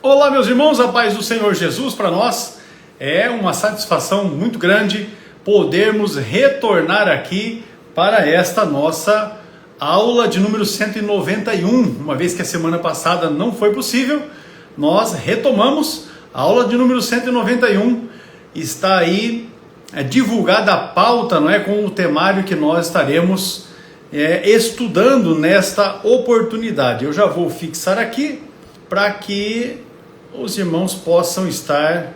Olá, meus irmãos, a paz do Senhor Jesus. Para nós é uma satisfação muito grande podermos retornar aqui para esta nossa aula de número 191. Uma vez que a semana passada não foi possível, nós retomamos a aula de número 191. Está aí divulgada a pauta, não é, com o temário que nós estaremos estudando nesta oportunidade. Eu já vou fixar aqui para que os irmãos possam estar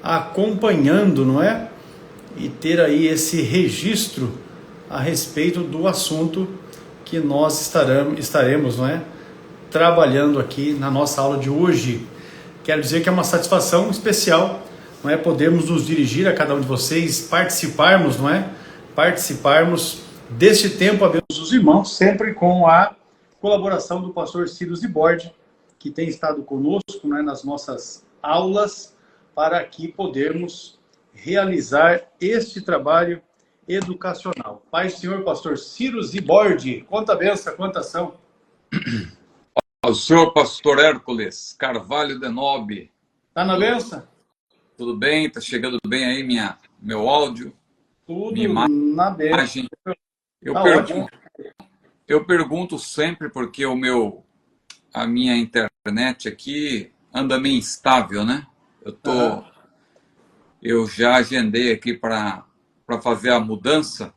acompanhando, não é? E ter aí esse registro a respeito do assunto que nós estaremos, não é? Trabalhando aqui na nossa aula de hoje. Quero dizer que é uma satisfação especial, não é? Podermos nos dirigir a cada um de vocês, participarmos, não é? Participarmos deste tempo, abençoados os irmãos, sempre com a colaboração do pastor Ciro Zibordi, que tem estado conosco, né, nas nossas aulas, para que podermos realizar este trabalho educacional. Pai do Senhor, pastor Ciro Zibordi, quanta benção, quanta ação. Ao senhor pastor Hércules Carvalho de Nobre. Tá na benção? Tudo bem? Tá chegando bem aí meu áudio? Tudo minha na benção. Eu pergunto sempre porque a minha internet aqui anda meio instável, né? Eu já agendei aqui para fazer a mudança,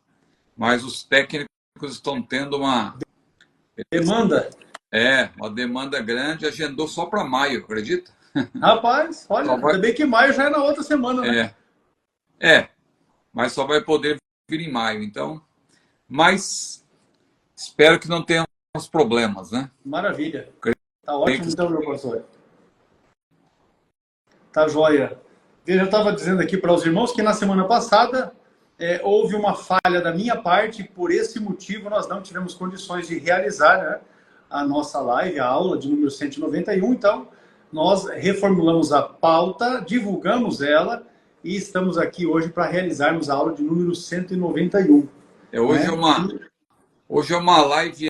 mas os técnicos estão tendo uma demanda. Uma demanda grande, agendou só para maio, acredita? Rapaz, olha, ainda bem que maio já é na outra semana, né? Mas só vai poder vir em maio, então. Mas espero que não tenhamos problemas, né? Maravilha. Tá ótimo então, meu pastor. Tá joia. Eu estava dizendo aqui para os irmãos que na semana passada houve uma falha da minha parte, por esse motivo nós não tivemos condições de realizar, né, a nossa live, a aula de número 191. Então, nós reformulamos a pauta, divulgamos ela e estamos aqui hoje para realizarmos a aula de número 191. Hoje é uma live,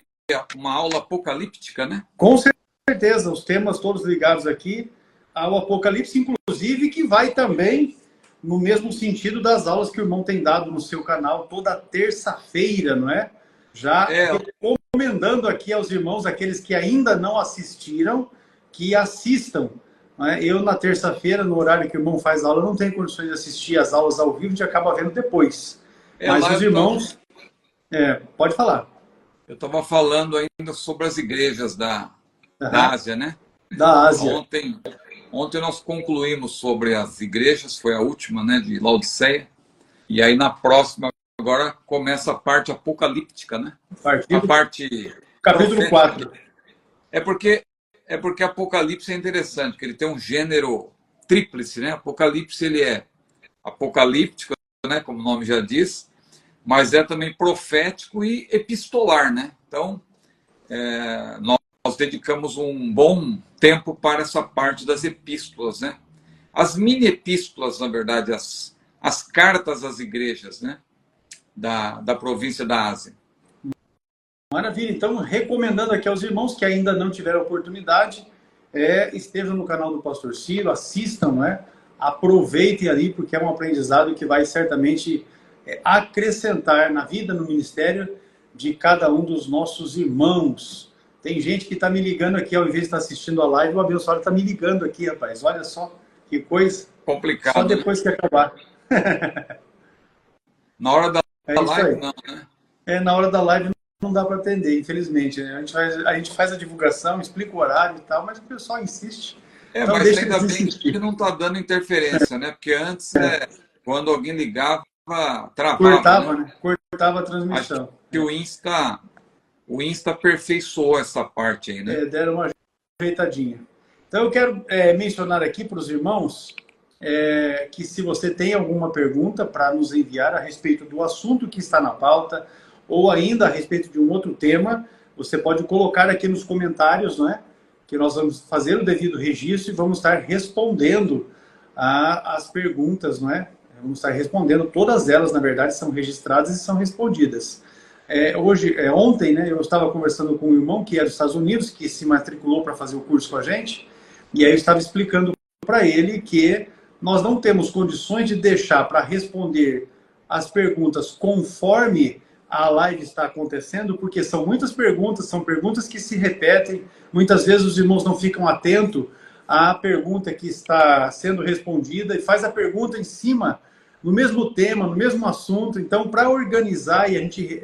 uma aula apocalíptica, né? Com certeza, os temas todos ligados aqui ao Apocalipse, inclusive, que vai também no mesmo sentido das aulas que o irmão tem dado no seu canal toda terça-feira, não é? Já recomendando aqui aos irmãos, aqueles que ainda não assistiram, que assistam. Não é? Eu, na terça-feira, no horário que o irmão faz aula, não tenho condições de assistir as aulas ao vivo, a gente acaba vendo depois. Mas os irmãos... pode falar. Eu estava falando ainda sobre as igrejas da Ásia, né? Da Ásia. Ontem nós concluímos sobre as igrejas, foi a última, né, de Laodiceia. E aí na próxima, agora, começa a parte apocalíptica, né? A parte... Capítulo 4. É porque Apocalipse é interessante, porque ele tem um gênero tríplice, né? Apocalipse, ele é apocalíptico, né, como o nome já diz, mas é também profético e epistolar, né? Então, nós dedicamos um bom tempo para essa parte das epístolas, né? As mini-epístolas, na verdade, as cartas às igrejas, né? Da província da Ásia. Maravilha. Então, recomendando aqui aos irmãos que ainda não tiveram oportunidade, estejam no canal do pastor Ciro, assistam, né? Aproveitem ali, porque é um aprendizado que vai certamente acrescentar na vida, no ministério de cada um dos nossos irmãos. Tem gente que está me ligando aqui, ao invés de estar assistindo a live, o abençoado está me ligando aqui, rapaz. Olha só que coisa. Complicado. Só depois, né, que acabar. Na hora da live, não, né? Na hora da live não dá para atender, infelizmente. Né? A gente faz a divulgação, explica o horário e tal, mas o pessoal insiste. Então, mas ainda bem que não está dando interferência, né? Porque antes, quando alguém ligava, travava. Cortava, né? Cortava a transmissão. Acho que o Insta aperfeiçoou essa parte aí, né? Deram uma ajeitadinha. Então, eu quero mencionar aqui para os irmãos que se você tem alguma pergunta para nos enviar a respeito do assunto que está na pauta, ou ainda a respeito de um outro tema, você pode colocar aqui nos comentários, não é? Que nós vamos fazer o devido registro e vamos estar respondendo as perguntas, não é? Vamos estar respondendo, todas elas, na verdade, são registradas e são respondidas. Ontem, né, eu estava conversando com um irmão que é dos Estados Unidos, que se matriculou para fazer o curso com a gente, E aí eu estava explicando para ele que nós não temos condições de deixar para responder as perguntas conforme a live está acontecendo, porque são muitas perguntas, são perguntas que se repetem, muitas vezes os irmãos não ficam atentos à pergunta que está sendo respondida e faz a pergunta em cima, no mesmo tema, no mesmo assunto. Então, para organizar e a gente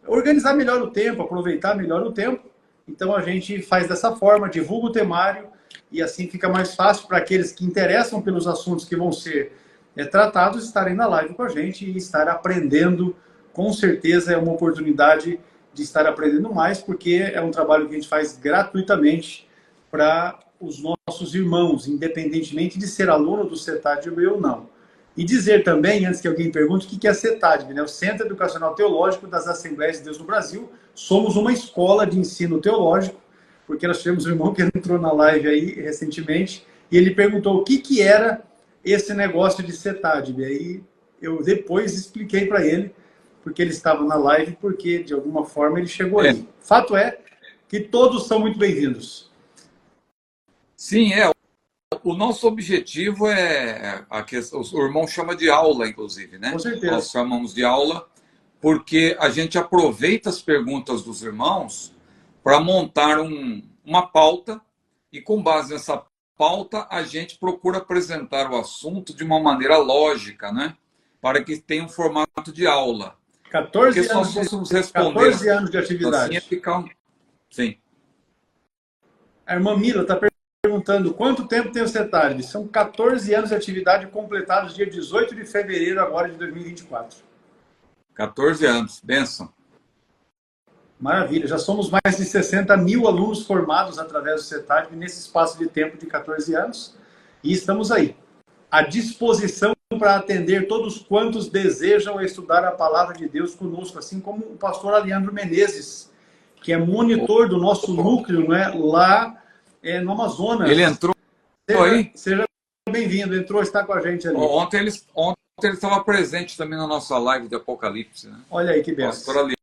organizar melhor o tempo, aproveitar melhor o tempo, então a gente faz dessa forma, divulga o temário e assim fica mais fácil para aqueles que interessam pelos assuntos que vão ser tratados estarem na live com a gente e estar aprendendo. Com certeza é uma oportunidade de estar aprendendo mais, porque é um trabalho que a gente faz gratuitamente para os nossos irmãos, independentemente de ser aluno do CETAD ou não. E dizer também, antes que alguém pergunte, o que é a CETAD, né? O Centro Educacional Teológico das Assembleias de Deus no Brasil. Somos uma escola de ensino teológico, porque nós tivemos um irmão que entrou na live aí recentemente, e ele perguntou o que era esse negócio de CETAD. E aí eu depois expliquei para ele, porque ele estava na live, porque de alguma forma ele chegou aí. Fato é que todos são muito bem-vindos. Sim, o nosso objetivo o irmão chama de aula, inclusive, né? Com certeza. Nós chamamos de aula porque a gente aproveita as perguntas dos irmãos para montar uma pauta e, com base nessa pauta, a gente procura apresentar o assunto de uma maneira lógica, né? Para que tenha um formato de aula. 14 porque anos, só fôssemos responder 14 anos de atividade. Assim ia ficar... Sim. A irmã Mila está perguntando quanto tempo tem o CETAD. São 14 anos de atividade completados dia 18 de fevereiro agora de 2024. 14 anos, benção. Maravilha, já somos mais de 60 mil alunos formados através do CETAD nesse espaço de tempo de 14 anos. E estamos aí, à disposição para atender todos quantos desejam estudar a palavra de Deus conosco, assim como o pastor Aleandro Menezes, que é monitor do nosso núcleo, né, lá no Amazonas. Ele entrou aí? Seja bem-vindo, está com a gente ali. Ontem ele estava presente também na nossa live de Apocalipse. Né? Olha aí que benção. Pastor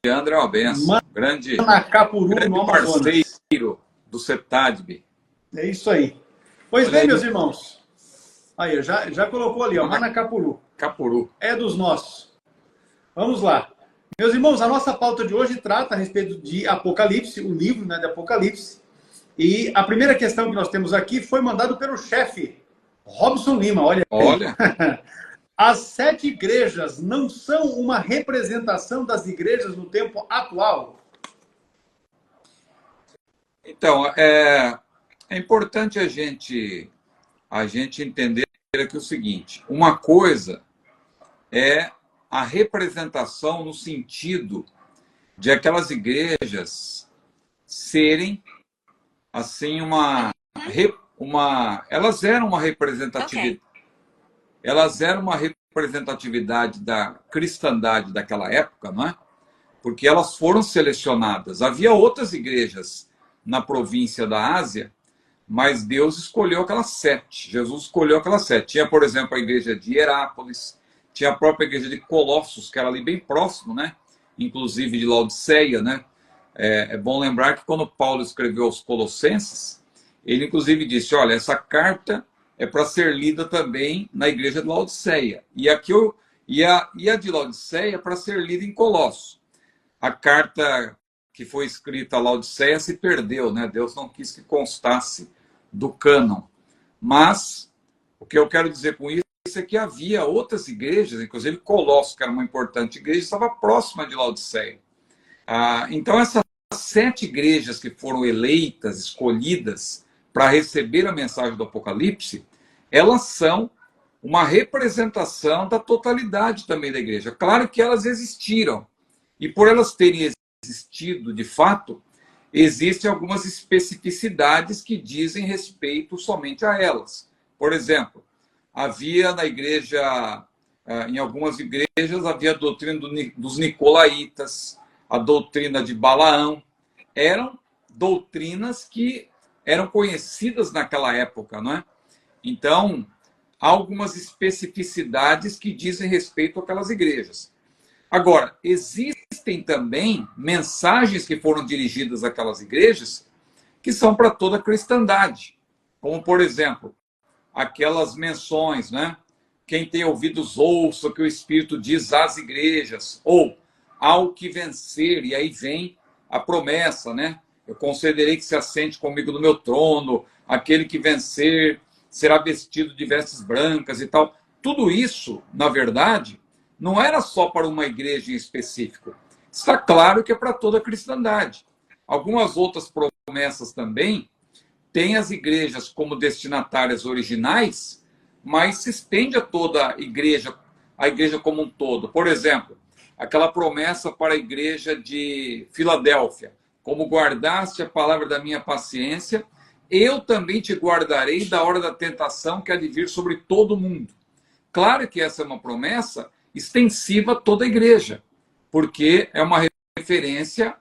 Aleandro é uma benção. Grande no Amazonas. Parceiro do CETADB. É isso aí. Pois bem, meus irmãos. Aí, já colocou ali, ó, Manacapuru. Capuru. É dos nossos. Vamos lá. Meus irmãos, a nossa pauta de hoje trata a respeito de Apocalipse, o livro, né, de Apocalipse. E a primeira questão que nós temos aqui foi mandado pelo chefe, Robson Lima. Olha. As 7 igrejas não são uma representação das igrejas no tempo atual? Então, é importante a gente entender aqui o seguinte. Uma coisa é a representação no sentido de aquelas igrejas serem assim elas eram uma representatividade. Elas eram uma representatividade da cristandade daquela época, não é? Porque elas foram selecionadas. Havia outras igrejas na província da Ásia, mas Deus escolheu aquelas 7. Jesus escolheu aquelas 7. Tinha, por exemplo, a igreja de Hierápolis, tinha a própria igreja de Colossos, que era ali bem próximo, né? Inclusive de Laodiceia, né? É bom lembrar que quando Paulo escreveu aos Colossenses, ele inclusive disse, olha, essa carta é para ser lida também na igreja de Laodiceia. E a de Laodiceia é para ser lida em Colossos. A carta que foi escrita a Laodiceia se perdeu, né? Deus não quis que constasse do cânon. Mas o que eu quero dizer com isso é que havia outras igrejas, inclusive Colossos, que era uma importante igreja, estava próxima de Laodiceia. Então essas 7 igrejas que foram eleitas, escolhidas para receber a mensagem do Apocalipse, elas são uma representação da totalidade também da igreja. Claro que elas existiram. E por elas terem existido de fato, existem algumas especificidades que dizem respeito somente a elas. Por exemplo, havia na igreja, em algumas igrejas, havia a doutrina dos nicolaítas, a doutrina de Balaão. Eram doutrinas que eram conhecidas naquela época, não é? Então, há algumas especificidades que dizem respeito àquelas igrejas. Agora, existem também mensagens que foram dirigidas àquelas igrejas que são para toda a cristandade. Como, por exemplo, aquelas menções, né? Quem tem ouvidos ouça o que o Espírito diz às igrejas, ou ao que vencer, e aí vem a promessa, né? Eu concederei que se assente comigo no meu trono, aquele que vencer será vestido de vestes brancas e tal. Tudo isso, na verdade, não era só para uma igreja em específico. Está claro que é para toda a cristandade. Algumas outras promessas também têm as igrejas como destinatárias originais, mas se estende a toda a igreja como um todo. Por exemplo, aquela promessa para a igreja de Filadélfia: como guardaste a palavra da minha paciência, eu também te guardarei da hora da tentação que há de vir sobre todo o mundo. Claro que essa é uma promessa extensiva a toda a igreja, porque é uma referência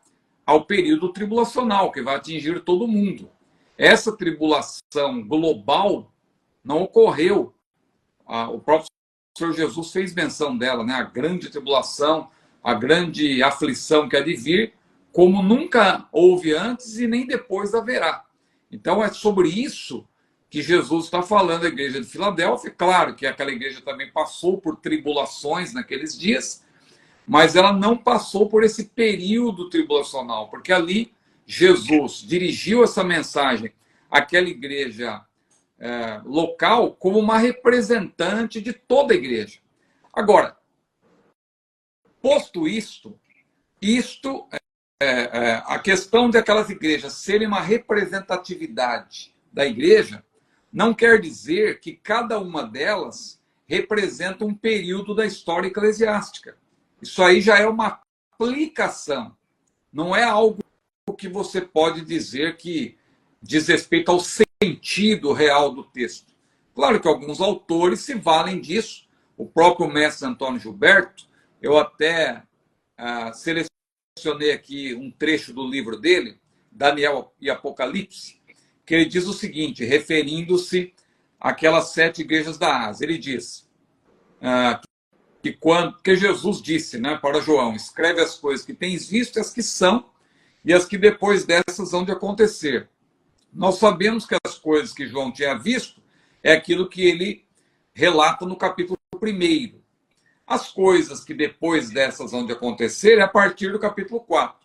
ao período tribulacional, que vai atingir todo mundo. Essa tribulação global não ocorreu. O próprio Senhor Jesus fez menção dela, né? A grande tribulação, a grande aflição que há de vir, como nunca houve antes e nem depois haverá. Então é sobre isso que Jesus está falando à igreja de Filadélfia. Claro que aquela igreja também passou por tribulações naqueles dias, mas ela não passou por esse período tribulacional, porque ali Jesus dirigiu essa mensagem àquela igreja local como uma representante de toda a igreja. Agora, posto isto a questão de aquelas igrejas serem uma representatividade da igreja não quer dizer que cada uma delas representa um período da história eclesiástica. Isso aí já é uma aplicação, não é algo que você pode dizer que diz respeito ao sentido real do texto. Claro que alguns autores se valem disso. O próprio mestre Antônio Gilberto, eu até selecionei aqui um trecho do livro dele, Daniel e Apocalipse, que ele diz o seguinte, referindo-se àquelas 7 igrejas da Ásia. Ele diz que Jesus disse, né, para João: escreve as coisas que tens visto, as que são, e as que depois dessas hão de acontecer. Nós sabemos que as coisas que João tinha visto é aquilo que ele relata no capítulo 1. As coisas que depois dessas vão de acontecer é a partir do capítulo 4.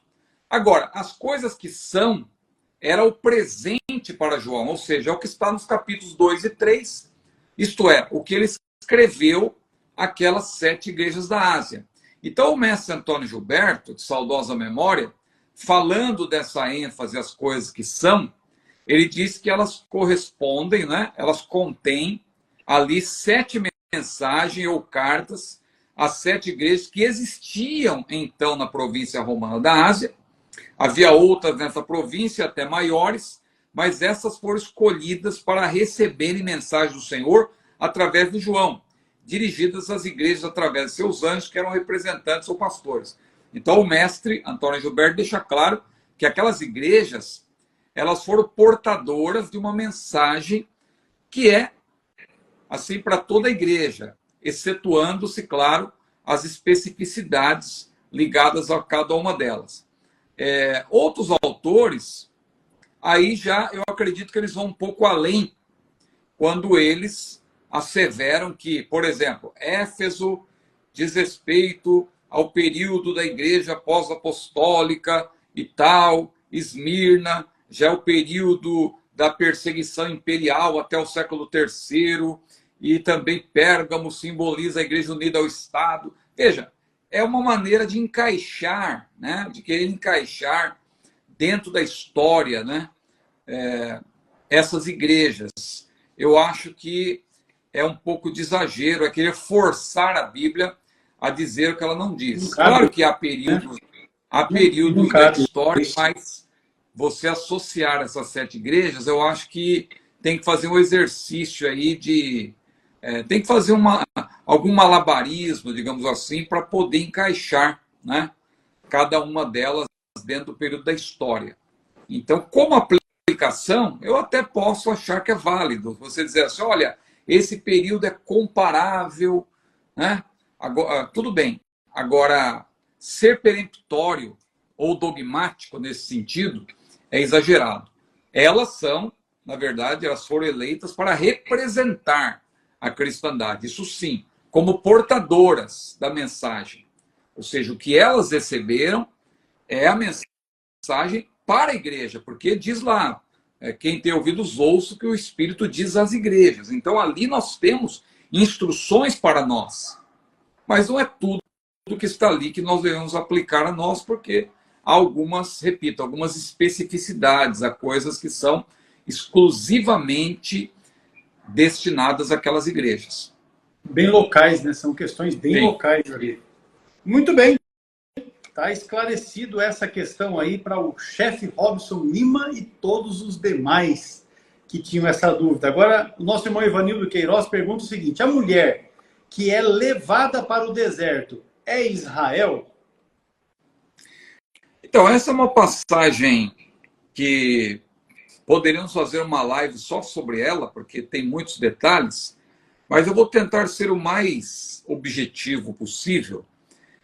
Agora, as coisas que são era o presente para João, ou seja, é o que está nos capítulos 2 e 3, isto é, o que ele escreveu àquelas 7 igrejas da Ásia. Então, o mestre Antônio Gilberto, de saudosa memória, falando dessa ênfase às coisas que são, ele diz que elas correspondem, né? Elas contêm ali 7 mensagens ou cartas às 7 igrejas que existiam então na província romana da Ásia. Havia outras nessa província, até maiores, mas essas foram escolhidas para receberem mensagem do Senhor através de João, dirigidas às igrejas através de seus anjos, que eram representantes ou pastores. Então o mestre Antônio Gilberto deixa claro que aquelas igrejas, elas foram portadoras de uma mensagem que é assim para toda a igreja, excetuando-se, claro, as especificidades ligadas a cada uma delas. Outros autores, aí já eu acredito que eles vão um pouco além, quando eles asseveram que, por exemplo, Éfeso diz respeito ao período da igreja pós-apostólica e tal, Esmirna já é o período da perseguição imperial até o século III, e também Pérgamo simboliza a igreja unida ao Estado. Veja, é uma maneira de encaixar, né, de querer encaixar dentro da história, né, essas igrejas. Eu acho que é um pouco de exagero, é querer forçar a Bíblia a dizer o que ela não diz. Claro que há períodos da história, mas você associar essas 7 igrejas, eu acho que tem que fazer um exercício aí tem que fazer algum malabarismo, digamos assim, para poder encaixar, né, cada uma delas dentro do período da história. Então, como aplicação, eu até posso achar que é válido você dizer assim, olha, esse período é comparável, né? Agora, tudo bem. Agora, ser peremptório ou dogmático nesse sentido é exagerado. elas são, na verdade, elas foram eleitas para representar a cristandade. Isso sim, como portadoras da mensagem. Ou seja, o que elas receberam é a mensagem para a igreja, porque diz lá, quem tem ouvidos ouça o que o Espírito diz às igrejas. Então ali nós temos instruções para nós. Mas não é tudo que está ali que nós devemos aplicar a nós, porque há algumas, repito, algumas especificidades, há coisas que são exclusivamente destinadas àquelas igrejas. Bem locais, né? São questões bem Sim. locais ali. Muito bem. Está esclarecido essa questão aí para o chefe Robson Lima e todos os demais que tinham essa dúvida. Agora, o nosso irmão Ivanildo Queiroz pergunta o seguinte: a mulher que é levada para o deserto é Israel? Então, essa é uma passagem que poderíamos fazer uma live só sobre ela, porque tem muitos detalhes, mas eu vou tentar ser o mais objetivo possível.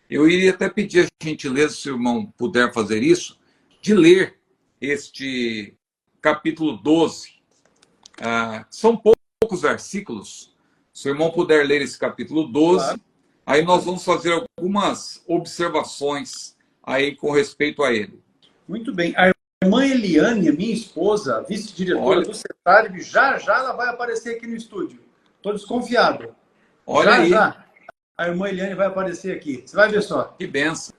Eu iria até pedir a gentileza, se o irmão puder fazer isso, de ler este capítulo 12. São poucos versículos. Se o irmão puder ler esse capítulo 12, claro. Aí nós vamos fazer algumas observações aí com respeito a ele. Muito bem. A irmã Eliane, minha esposa, vice-diretora do CETARB, já ela vai aparecer aqui no estúdio. Estou desconfiado. Olha aí. Já. A irmã Eliane vai aparecer aqui. Você vai ver só. Que benção.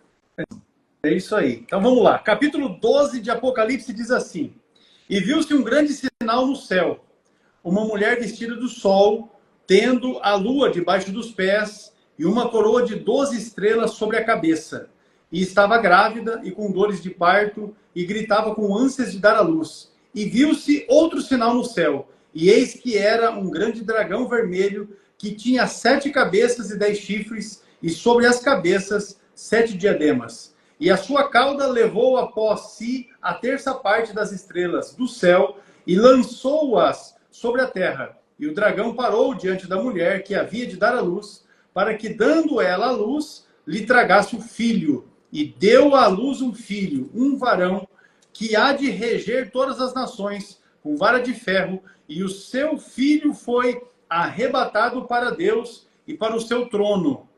É isso aí. Então vamos lá. Capítulo 12 de Apocalipse diz assim: E viu-se um grande sinal no céu, uma mulher vestida do sol, tendo a lua debaixo dos pés e uma coroa de 12 estrelas sobre a cabeça. E estava grávida e com dores de parto e gritava com ânsias de dar à luz. E viu-se outro sinal no céu, e eis que era um grande dragão vermelho que tinha 7 cabeças e 10 chifres, e sobre as cabeças 7 diademas. E a sua cauda levou após si a terça parte das estrelas do céu e lançou-as sobre a terra. E o dragão parou diante da mulher que havia de dar à luz, para que, dando ela à luz, lhe tragasse o filho. E deu à luz um filho, um varão, que há de reger todas as nações com vara de ferro, e o seu filho foi arrebatado para Deus e para o seu trono.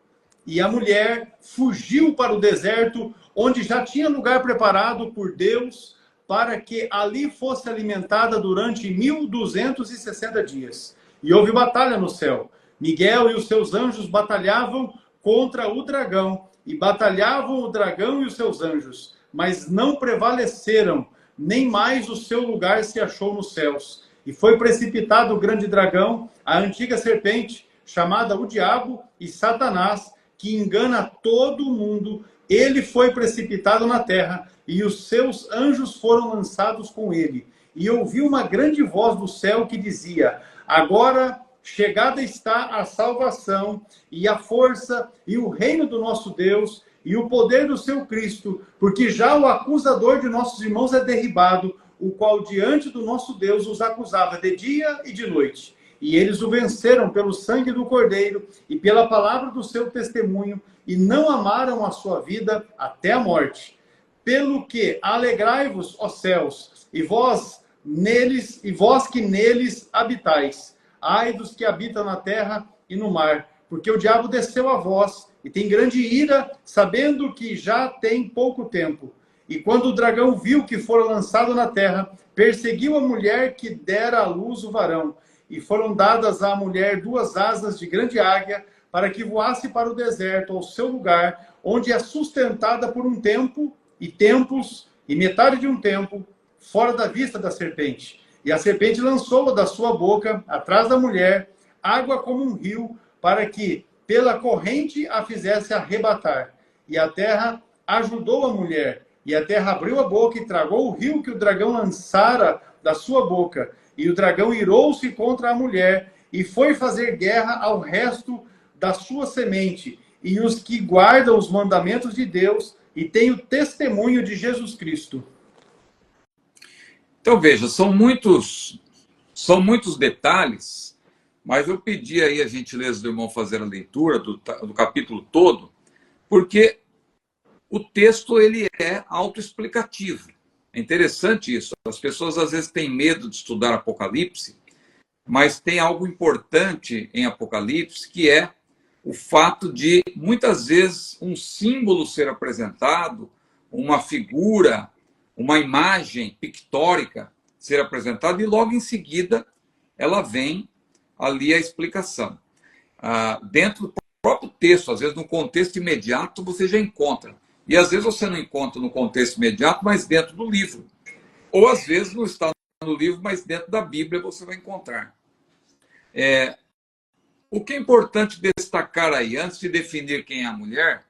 E a mulher fugiu para o deserto, onde já tinha lugar preparado por Deus, para que ali fosse alimentada durante 1260 dias. E houve batalha no céu. Miguel e os seus anjos batalhavam contra o dragão, e batalhavam o dragão e os seus anjos, mas não prevaleceram, nem mais o seu lugar se achou nos céus. E foi precipitado o grande dragão, a antiga serpente, chamada o Diabo e Satanás, que engana todo o mundo. Ele foi precipitado na terra, e os seus anjos foram lançados com ele. E ouvi uma grande voz do céu que dizia: agora chegada está a salvação, e a força, e o reino do nosso Deus, e o poder do seu Cristo, porque já o acusador de nossos irmãos é derribado, o qual diante do nosso Deus os acusava de dia e de noite. E eles o venceram pelo sangue do Cordeiro e pela palavra do seu testemunho, e não amaram a sua vida até a morte. Pelo que alegrai-vos, ó céus, e vós que neles habitais. Ai dos que habitam na terra e no mar, porque o diabo desceu a vós e tem grande ira, sabendo que já tem pouco tempo. E quando o dragão viu que fora lançado na terra, perseguiu a mulher que dera à luz o varão. E foram dadas à mulher 2 asas de grande águia, para que voasse para o deserto, ao seu lugar, onde é sustentada por um tempo, e tempos, e metade de um tempo, fora da vista da serpente. E a serpente lançou da sua boca, atrás da mulher, água como um rio, para que, pela corrente, a fizesse arrebatar. E a terra ajudou a mulher, e a terra abriu a boca e tragou o rio que o dragão lançara da sua boca. E o dragão irou-se contra a mulher, e foi fazer guerra ao resto da sua semente, e os que guardam os mandamentos de Deus, e têm o testemunho de Jesus Cristo. Então, veja, são muitos detalhes, mas eu pedi aí a gentileza do irmão fazer a leitura do capítulo todo, porque o texto ele é autoexplicativo. É interessante isso. As pessoas às vezes têm medo de estudar Apocalipse, mas tem algo importante em Apocalipse, que é o fato de, muitas vezes, um símbolo ser apresentado, uma figura, uma imagem pictórica ser apresentada, e logo em seguida ela vem ali a explicação. Dentro do próprio texto, às vezes no contexto imediato você já encontra. E às vezes você não encontra no contexto imediato, mas dentro do livro. Ou às vezes não está no livro, mas dentro da Bíblia você vai encontrar. O que é importante destacar aí, antes de definir quem é a mulher,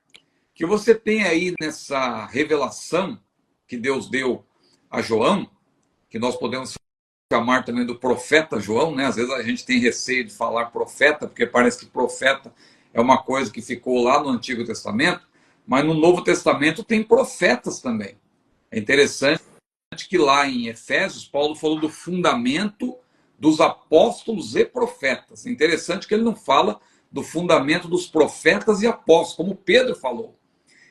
que você tem aí nessa revelação que Deus deu a João, que nós podemos chamar também do profeta João, né? Às vezes a gente tem receio de falar profeta, porque parece que profeta é uma coisa que ficou lá no Antigo Testamento, mas no Novo Testamento tem profetas também. É interessante que lá em Efésios, Paulo falou do fundamento dos apóstolos e profetas. É interessante que ele não fala do fundamento dos profetas e apóstolos, como Pedro falou.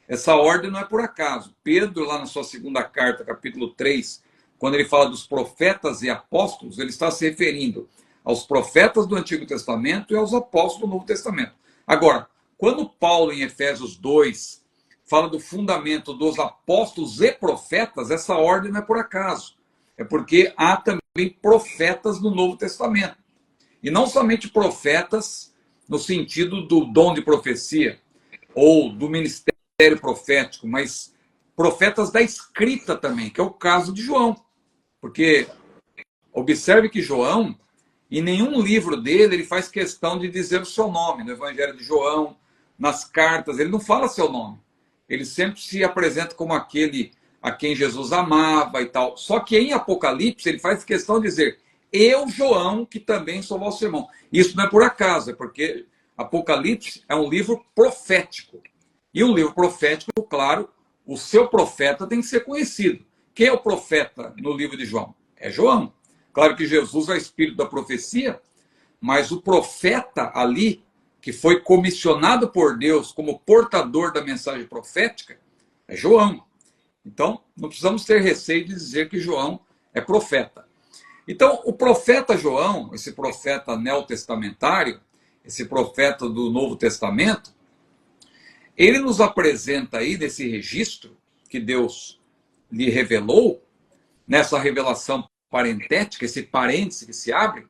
Essa ordem não é por acaso. Pedro, lá na sua segunda carta, capítulo 3, quando ele fala dos profetas e apóstolos, ele está se referindo aos profetas do Antigo Testamento e aos apóstolos do Novo Testamento. Agora, quando Paulo, em Efésios 2, fala do fundamento dos apóstolos e profetas, essa ordem não é por acaso. É porque há também profetas no Novo Testamento. E não somente profetas no sentido do dom de profecia ou do ministério profético, mas profetas da escrita também, que é o caso de João. Porque observe que João, em nenhum livro dele, ele faz questão de dizer o seu nome. No Evangelho de João, nas cartas, ele não fala seu nome. Ele sempre se apresenta como aquele a quem Jesus amava e tal. Só que em Apocalipse, ele faz questão de dizer, eu, João, que também sou vosso irmão. Isso não é por acaso, é porque Apocalipse é um livro profético. E um livro profético, claro, o seu profeta tem que ser conhecido. Quem é o profeta no livro de João? É João. Claro que Jesus é o espírito da profecia, mas o profeta ali, que foi comissionado por Deus como portador da mensagem profética, é João. Então, não precisamos ter receio de dizer que João é profeta. Então, o profeta João, esse profeta neotestamentário, esse profeta do Novo Testamento, ele nos apresenta aí, nesse registro que Deus lhe revelou, nessa revelação parentética, esse parêntese que se abre,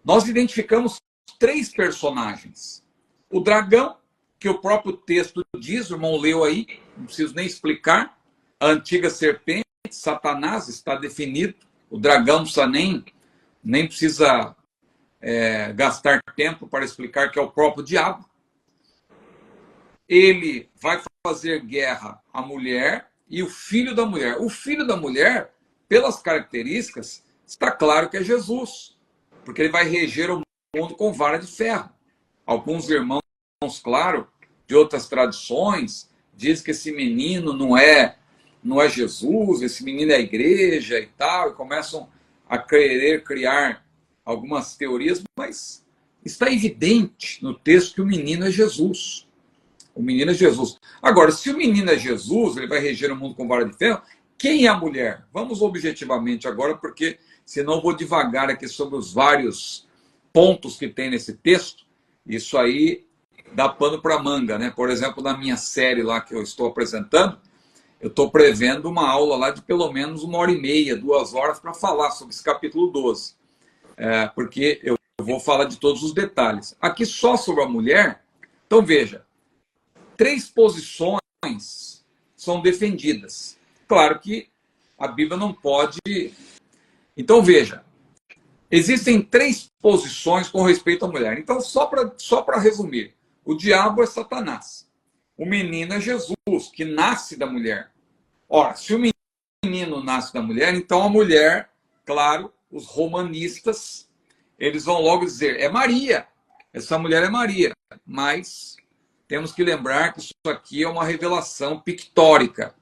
nós identificamos 3 personagens. O dragão, que o próprio texto diz, o irmão leu aí, não preciso nem explicar. A antiga serpente, Satanás, está definido. O dragão não precisa nem precisa gastar tempo para explicar que é o próprio diabo. Ele vai fazer guerra à mulher e o filho da mulher. O filho da mulher, pelas características, está claro que é Jesus, porque ele vai reger o mundo com vara de ferro. Alguns irmãos, claro, de outras tradições, dizem que esse menino não é Jesus, esse menino é a igreja e tal, e começam a querer criar algumas teorias, mas está evidente no texto que o menino é Jesus. O menino é Jesus. Agora, se o menino é Jesus, ele vai reger o mundo com vara de ferro, quem é a mulher? Vamos objetivamente agora, porque senão eu vou devagar aqui sobre os vários pontos que tem nesse texto. Isso aí dá pano para manga, né? Por exemplo, na minha série lá que eu estou apresentando, eu estou prevendo uma aula lá de pelo menos 1h30, 2 horas, para falar sobre esse capítulo 12. Porque eu vou falar de todos os detalhes. Aqui só sobre a mulher, então veja, 3 posições são defendidas. Claro que a Bíblia não pode... Então veja, existem 3 posições com respeito à mulher. Então, só para resumir, o diabo é Satanás. O menino é Jesus, que nasce da mulher. Ora, se o menino nasce da mulher, então a mulher, claro, os romanistas, eles vão logo dizer, é Maria. Essa mulher é Maria. Mas temos que lembrar que isso aqui é uma revelação pictórica.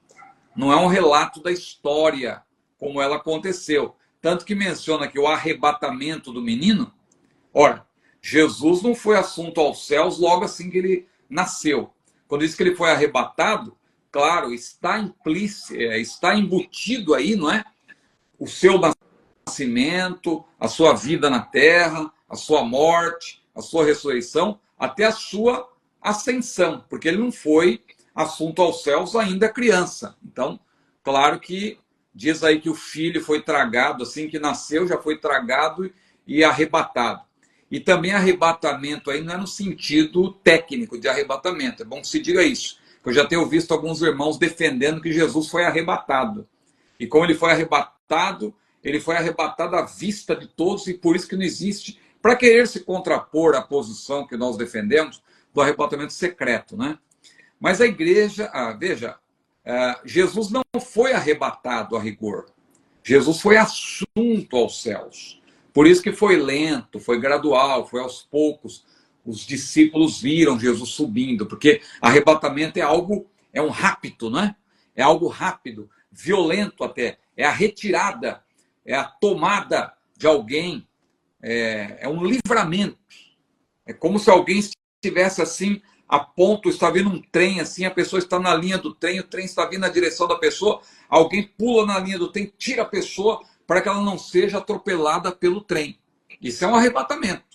Não é um relato da história, como ela aconteceu. Tanto que menciona que o arrebatamento do menino, ora, Jesus não foi assunto aos céus logo assim que ele nasceu. Quando diz que ele foi arrebatado, claro, está implícito, está embutido aí, não é? O seu nascimento, a sua vida na terra, a sua morte, a sua ressurreição, até a sua ascensão, porque ele não foi assunto aos céus ainda criança. Então, claro que diz aí que o filho foi tragado, assim que nasceu, já foi tragado e arrebatado. E também arrebatamento aí não é no sentido técnico de arrebatamento, é bom que se diga isso. Eu já tenho visto alguns irmãos defendendo que Jesus foi arrebatado. E como ele foi arrebatado à vista de todos, e por isso que não existe, para querer se contrapor à posição que nós defendemos do arrebatamento secreto, né? Mas a igreja, veja, Jesus não foi arrebatado a rigor. Jesus foi assunto aos céus. Por isso que foi lento, foi gradual, foi aos poucos. Os discípulos viram Jesus subindo, porque arrebatamento é um rapto, não é? É algo rápido, violento até. É a retirada, é a tomada de alguém, é um livramento. É como se alguém estivesse assim, a ponto, está vindo um trem assim, a pessoa está na linha do trem, o trem está vindo na direção da pessoa, alguém pula na linha do trem, tira a pessoa para que ela não seja atropelada pelo trem. Isso é um arrebatamento.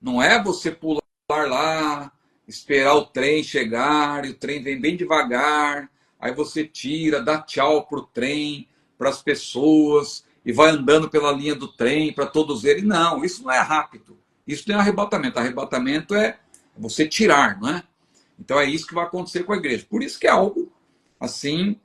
Não é você pular lá, esperar o trem chegar, e o trem vem bem devagar, aí você tira, dá tchau para o trem, para as pessoas, e vai andando pela linha do trem para todos verem. Não, isso não é rápido. Isso não é arrebatamento. Arrebatamento é você tirar, não é? Então é isso que vai acontecer com a igreja. Por isso que é algo assim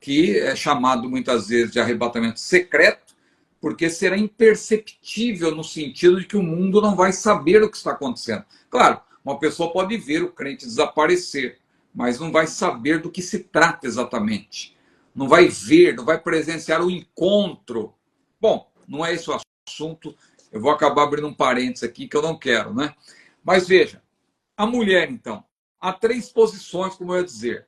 que é chamado muitas vezes de arrebatamento secreto, porque será imperceptível no sentido de que o mundo não vai saber o que está acontecendo. Claro, uma pessoa pode ver o crente desaparecer, mas não vai saber do que se trata exatamente. Não vai ver, não vai presenciar o encontro. Bom, não é esse o assunto. Eu vou acabar abrindo um parênteses aqui que eu não quero, né? Mas veja, a mulher, então, há 3 posições, como eu ia dizer.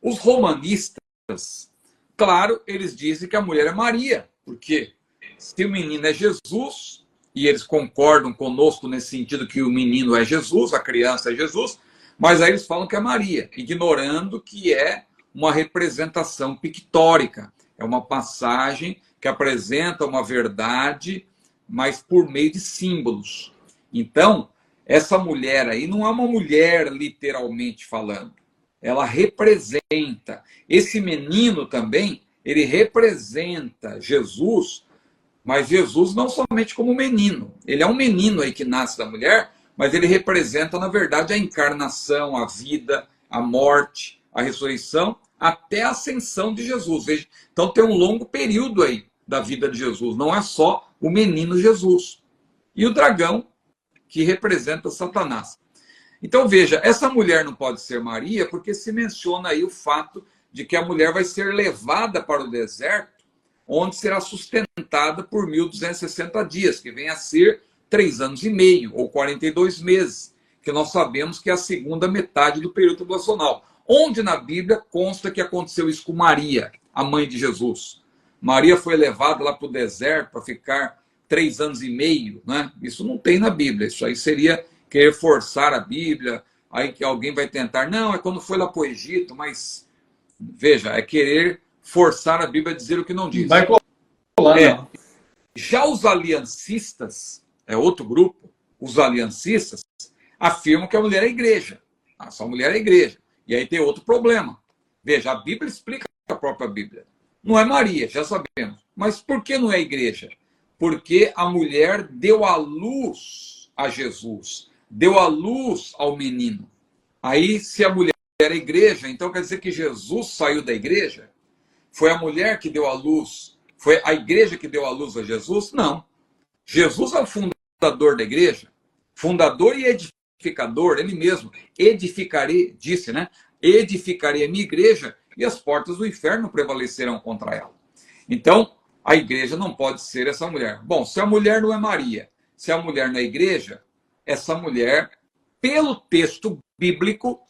Os romanistas, claro, eles dizem que a mulher é Maria, porque se o menino é Jesus, e eles concordam conosco nesse sentido que o menino é Jesus, a criança é Jesus, mas aí eles falam que é Maria, ignorando que é uma representação pictórica, é uma passagem que apresenta uma verdade, mas por meio de símbolos. Então, essa mulher aí não é uma mulher literalmente falando, ela representa. Esse menino também, ele representa Jesus, mas Jesus não somente como menino. Ele é um menino aí que nasce da mulher, mas ele representa, na verdade, a encarnação, a vida, a morte, a ressurreição, até a ascensão de Jesus. Veja, então tem um longo período aí da vida de Jesus. Não é só o menino Jesus. E o dragão, que representa Satanás. Então veja, essa mulher não pode ser Maria, porque se menciona aí o fato de que a mulher vai ser levada para o deserto, onde será sustentada por 1.260 dias, que vem a ser 3 anos e meio, ou 42 meses, que nós sabemos que é a segunda metade do período tribulacional. Onde na Bíblia consta que aconteceu isso com Maria, a mãe de Jesus. Maria foi levada lá para o deserto para ficar 3 anos e meio, né? Isso não tem na Bíblia, isso aí seria querer forçar a Bíblia, aí que alguém vai tentar, não, é quando foi lá para o Egito, mas veja, é querer forçar a Bíblia a dizer o que não diz. Vai colar, não. Já os aliancistas, é outro grupo, os aliancistas afirmam que a mulher é a igreja. Essa mulher é a igreja. E aí tem outro problema. Veja, a Bíblia explica a própria Bíblia. Não é Maria, já sabemos. Mas por que não é a igreja? Porque a mulher deu à luz a Jesus, deu à luz ao menino. Aí, se a mulher é a igreja, então quer dizer que Jesus saiu da igreja? Foi a mulher que deu à luz? Foi a igreja que deu à luz a Jesus? Não. Jesus é o fundador da igreja, fundador e edificador, ele mesmo. Edificarei, disse, né? Edificarei a minha igreja e as portas do inferno prevalecerão contra ela. Então, a igreja não pode ser essa mulher. Bom, se a mulher não é Maria, se a mulher não é igreja, essa mulher, pelo texto bíblico,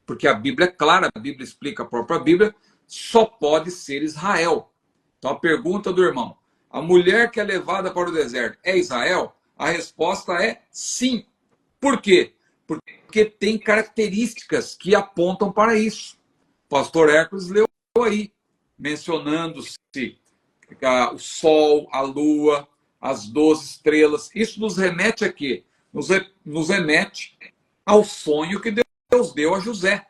porque a Bíblia é clara, a Bíblia explica a própria Bíblia, só pode ser Israel. Então a pergunta do irmão, a mulher que é levada para o deserto é Israel? A resposta é sim. Por quê? Porque tem características que apontam para isso. pastor Hércules leu aí, mencionando-se o Sol, a Lua, as 12 estrelas. Isso nos remete a quê? Nos remete ao sonho que Deus deu a José.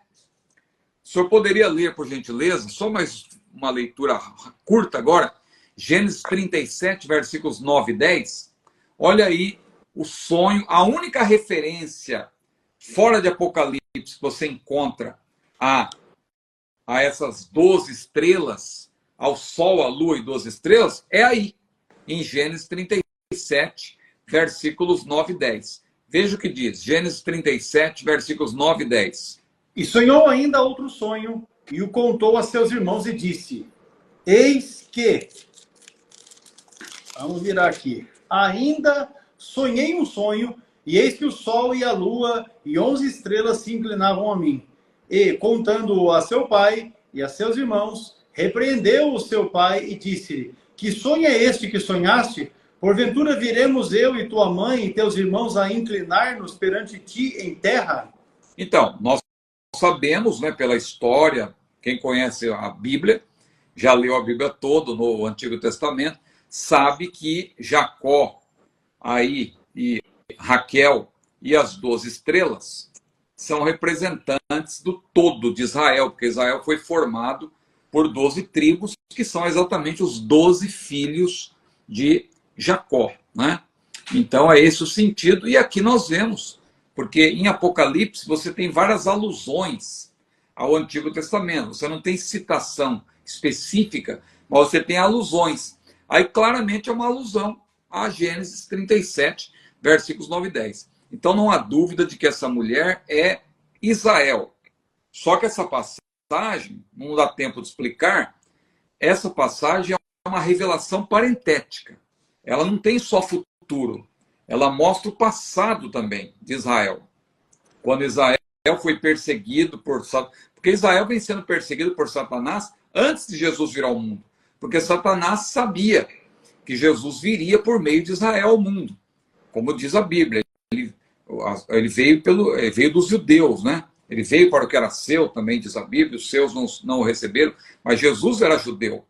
O senhor poderia ler, por gentileza, só mais uma leitura curta agora, Gênesis 37, versículos 9 e 10. Olha aí o sonho, a única referência fora de Apocalipse que você encontra a essas 12 estrelas, ao Sol, à Lua e 12 estrelas, é aí, em Gênesis 37, versículos 9 e 10. Veja o que diz, Gênesis 37, versículos 9 e 10. E sonhou ainda outro sonho, e o contou a seus irmãos e disse: Eis que... Vamos virar aqui. Ainda sonhei um sonho, e eis que o sol e a lua e 11 estrelas se inclinavam a mim. E, contando-o a seu pai e a seus irmãos, repreendeu o seu pai e disse-lhe: Que sonho é este que sonhaste? Porventura viremos eu e tua mãe e teus irmãos a inclinar-nos perante ti em terra? Então, nós sabemos, né, pela história, quem conhece a Bíblia, já leu a Bíblia toda no Antigo Testamento, sabe que Jacó aí e Raquel e as 12 estrelas são representantes do todo de Israel, porque Israel foi formado por 12 tribos, que são exatamente os 12 filhos de Jacó, né? Então é esse o sentido, e aqui nós vemos, porque em Apocalipse você tem várias alusões ao Antigo Testamento, você não tem citação específica, mas você tem alusões. Aí claramente é uma alusão a Gênesis 37, versículos 9 e 10. Então não há dúvida de que essa mulher é Israel. Só que essa passagem, não dá tempo de explicar, essa passagem é uma revelação parentética. Ela não tem só futuro, ela mostra o passado também de Israel. Quando Israel foi perseguido por Satanás, porque Israel vem sendo perseguido por Satanás antes de Jesus vir ao mundo. Porque Satanás sabia que Jesus viria por meio de Israel ao mundo. Como diz a Bíblia, ele veio dos judeus, né? Ele veio para o que era seu, também diz a Bíblia, os seus não o receberam, mas Jesus era judeu.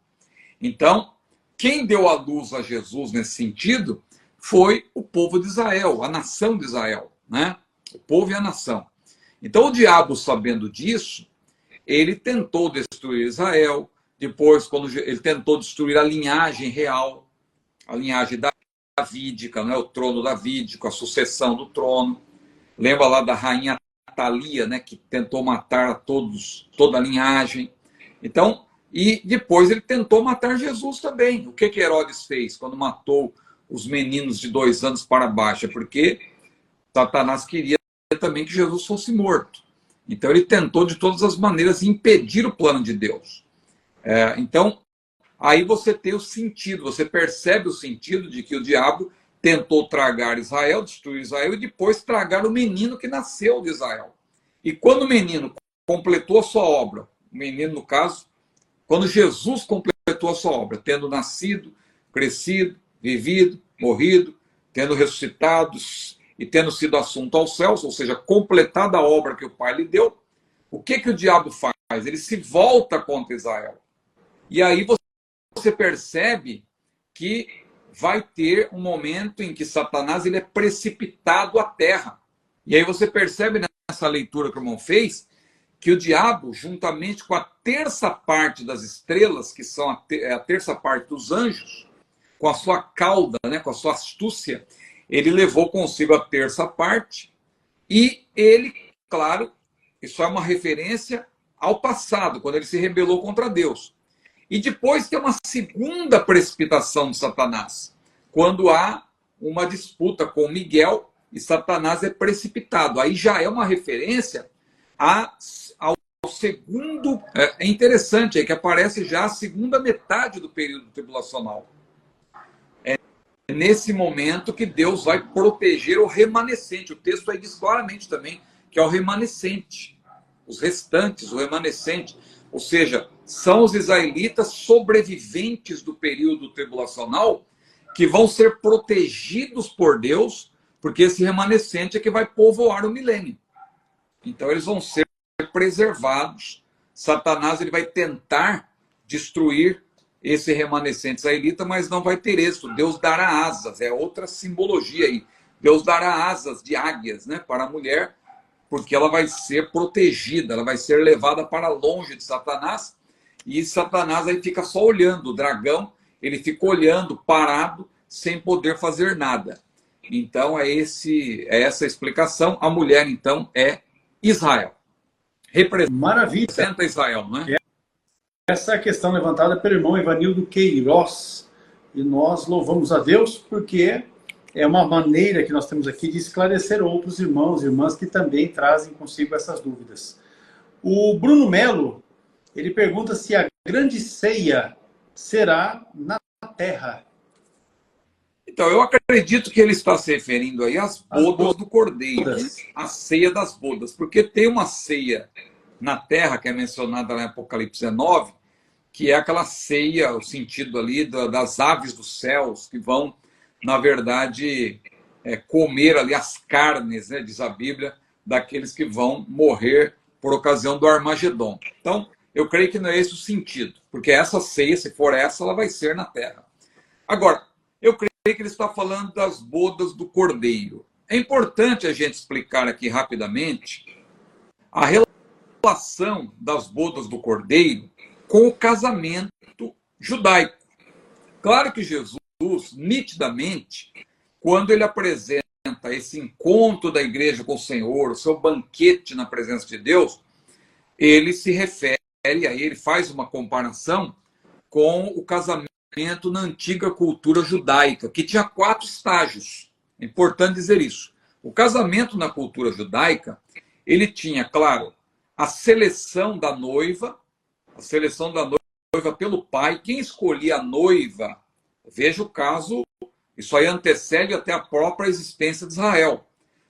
Então, quem deu a luz a Jesus nesse sentido foi o povo de Israel, a nação de Israel, né? O povo e a nação. Então, o diabo, sabendo disso, ele tentou destruir Israel. Depois, quando ele tentou destruir a linhagem real, a linhagem davídica, né? O trono davídico, a sucessão do trono. Lembra lá da rainha Atalia, né? Que tentou matar a toda a linhagem. Então, e depois ele tentou matar Jesus também. O que Herodes fez quando matou os meninos de 2 anos para baixo? É porque Satanás queria também que Jesus fosse morto. Então ele tentou de todas as maneiras impedir o plano de Deus. Então, aí você tem o sentido, você percebe o sentido de que o diabo tentou tragar Israel, destruir Israel, e depois tragar o menino que nasceu de Israel. E quando o menino completou a sua obra, o menino, no caso, quando Jesus completou a sua obra, tendo nascido, crescido, vivido, morrido, tendo ressuscitado e tendo sido assunto aos céus, ou seja, completada a obra que o Pai lhe deu, o que o diabo faz? Ele se volta contra Israel. E aí você percebe que vai ter um momento em que Satanás ele é precipitado à terra. E aí você percebe nessa leitura que o irmão fez, que o diabo, juntamente com a terça parte das estrelas, que são a terça parte dos anjos, com a sua cauda, né, com a sua astúcia, ele levou consigo a terça parte, e ele, claro, isso é uma referência ao passado, quando ele se rebelou contra Deus. E depois tem uma segunda precipitação de Satanás, quando há uma disputa com Miguel e Satanás é precipitado. Aí já é uma referência ao segundo... É interessante, é que aparece já a segunda metade do período tribulacional. É nesse momento que Deus vai proteger o remanescente. O texto aí diz claramente também que é o remanescente. Os restantes, o remanescente. Ou seja, são os israelitas sobreviventes do período tribulacional que vão ser protegidos por Deus, porque esse remanescente é que vai povoar o milênio. Então eles vão ser preservados, Satanás ele vai tentar destruir esse remanescente israelita, mas não vai ter êxito. Deus dará asas, é outra simbologia aí. Deus dará asas de águias, né, para a mulher, porque ela vai ser protegida, ela vai ser levada para longe de Satanás, e Satanás aí fica só olhando. O dragão, ele fica olhando, parado, sem poder fazer nada. Então é essa a explicação. A mulher, então, é Israel. Maravilha. Representa Israel, né? Essa é a questão levantada pelo irmão Evanildo Queiroz. E nós louvamos a Deus porque é uma maneira que nós temos aqui de esclarecer outros irmãos e irmãs que também trazem consigo essas dúvidas. O Bruno Melo, ele pergunta se a grande ceia será na terra. Então, eu acredito que ele está se referindo aí às bodas do Cordeiro, a ceia das bodas, porque tem uma ceia na terra, que é mencionada lá em Apocalipse 19, que é aquela ceia, o sentido ali das aves dos céus, que vão, na verdade, comer ali as carnes, né, diz a Bíblia, daqueles que vão morrer por ocasião do Armagedon. Então, eu creio que não é esse o sentido, porque essa ceia, se for essa, ela vai ser na terra. Agora, eu creio que ele está falando das bodas do Cordeiro. É importante a gente explicar aqui rapidamente a relação das bodas do Cordeiro com o casamento judaico. Claro que Jesus, nitidamente, quando ele apresenta esse encontro da igreja com o Senhor, o seu banquete na presença de Deus, ele se refere, aí ele faz uma comparação com o casamento na antiga cultura judaica, que tinha 4 estágios. É importante dizer isso. O casamento na cultura judaica, ele tinha, claro, a seleção da noiva pelo pai. Quem escolhia a noiva, veja o caso, isso aí antecede até a própria existência de Israel.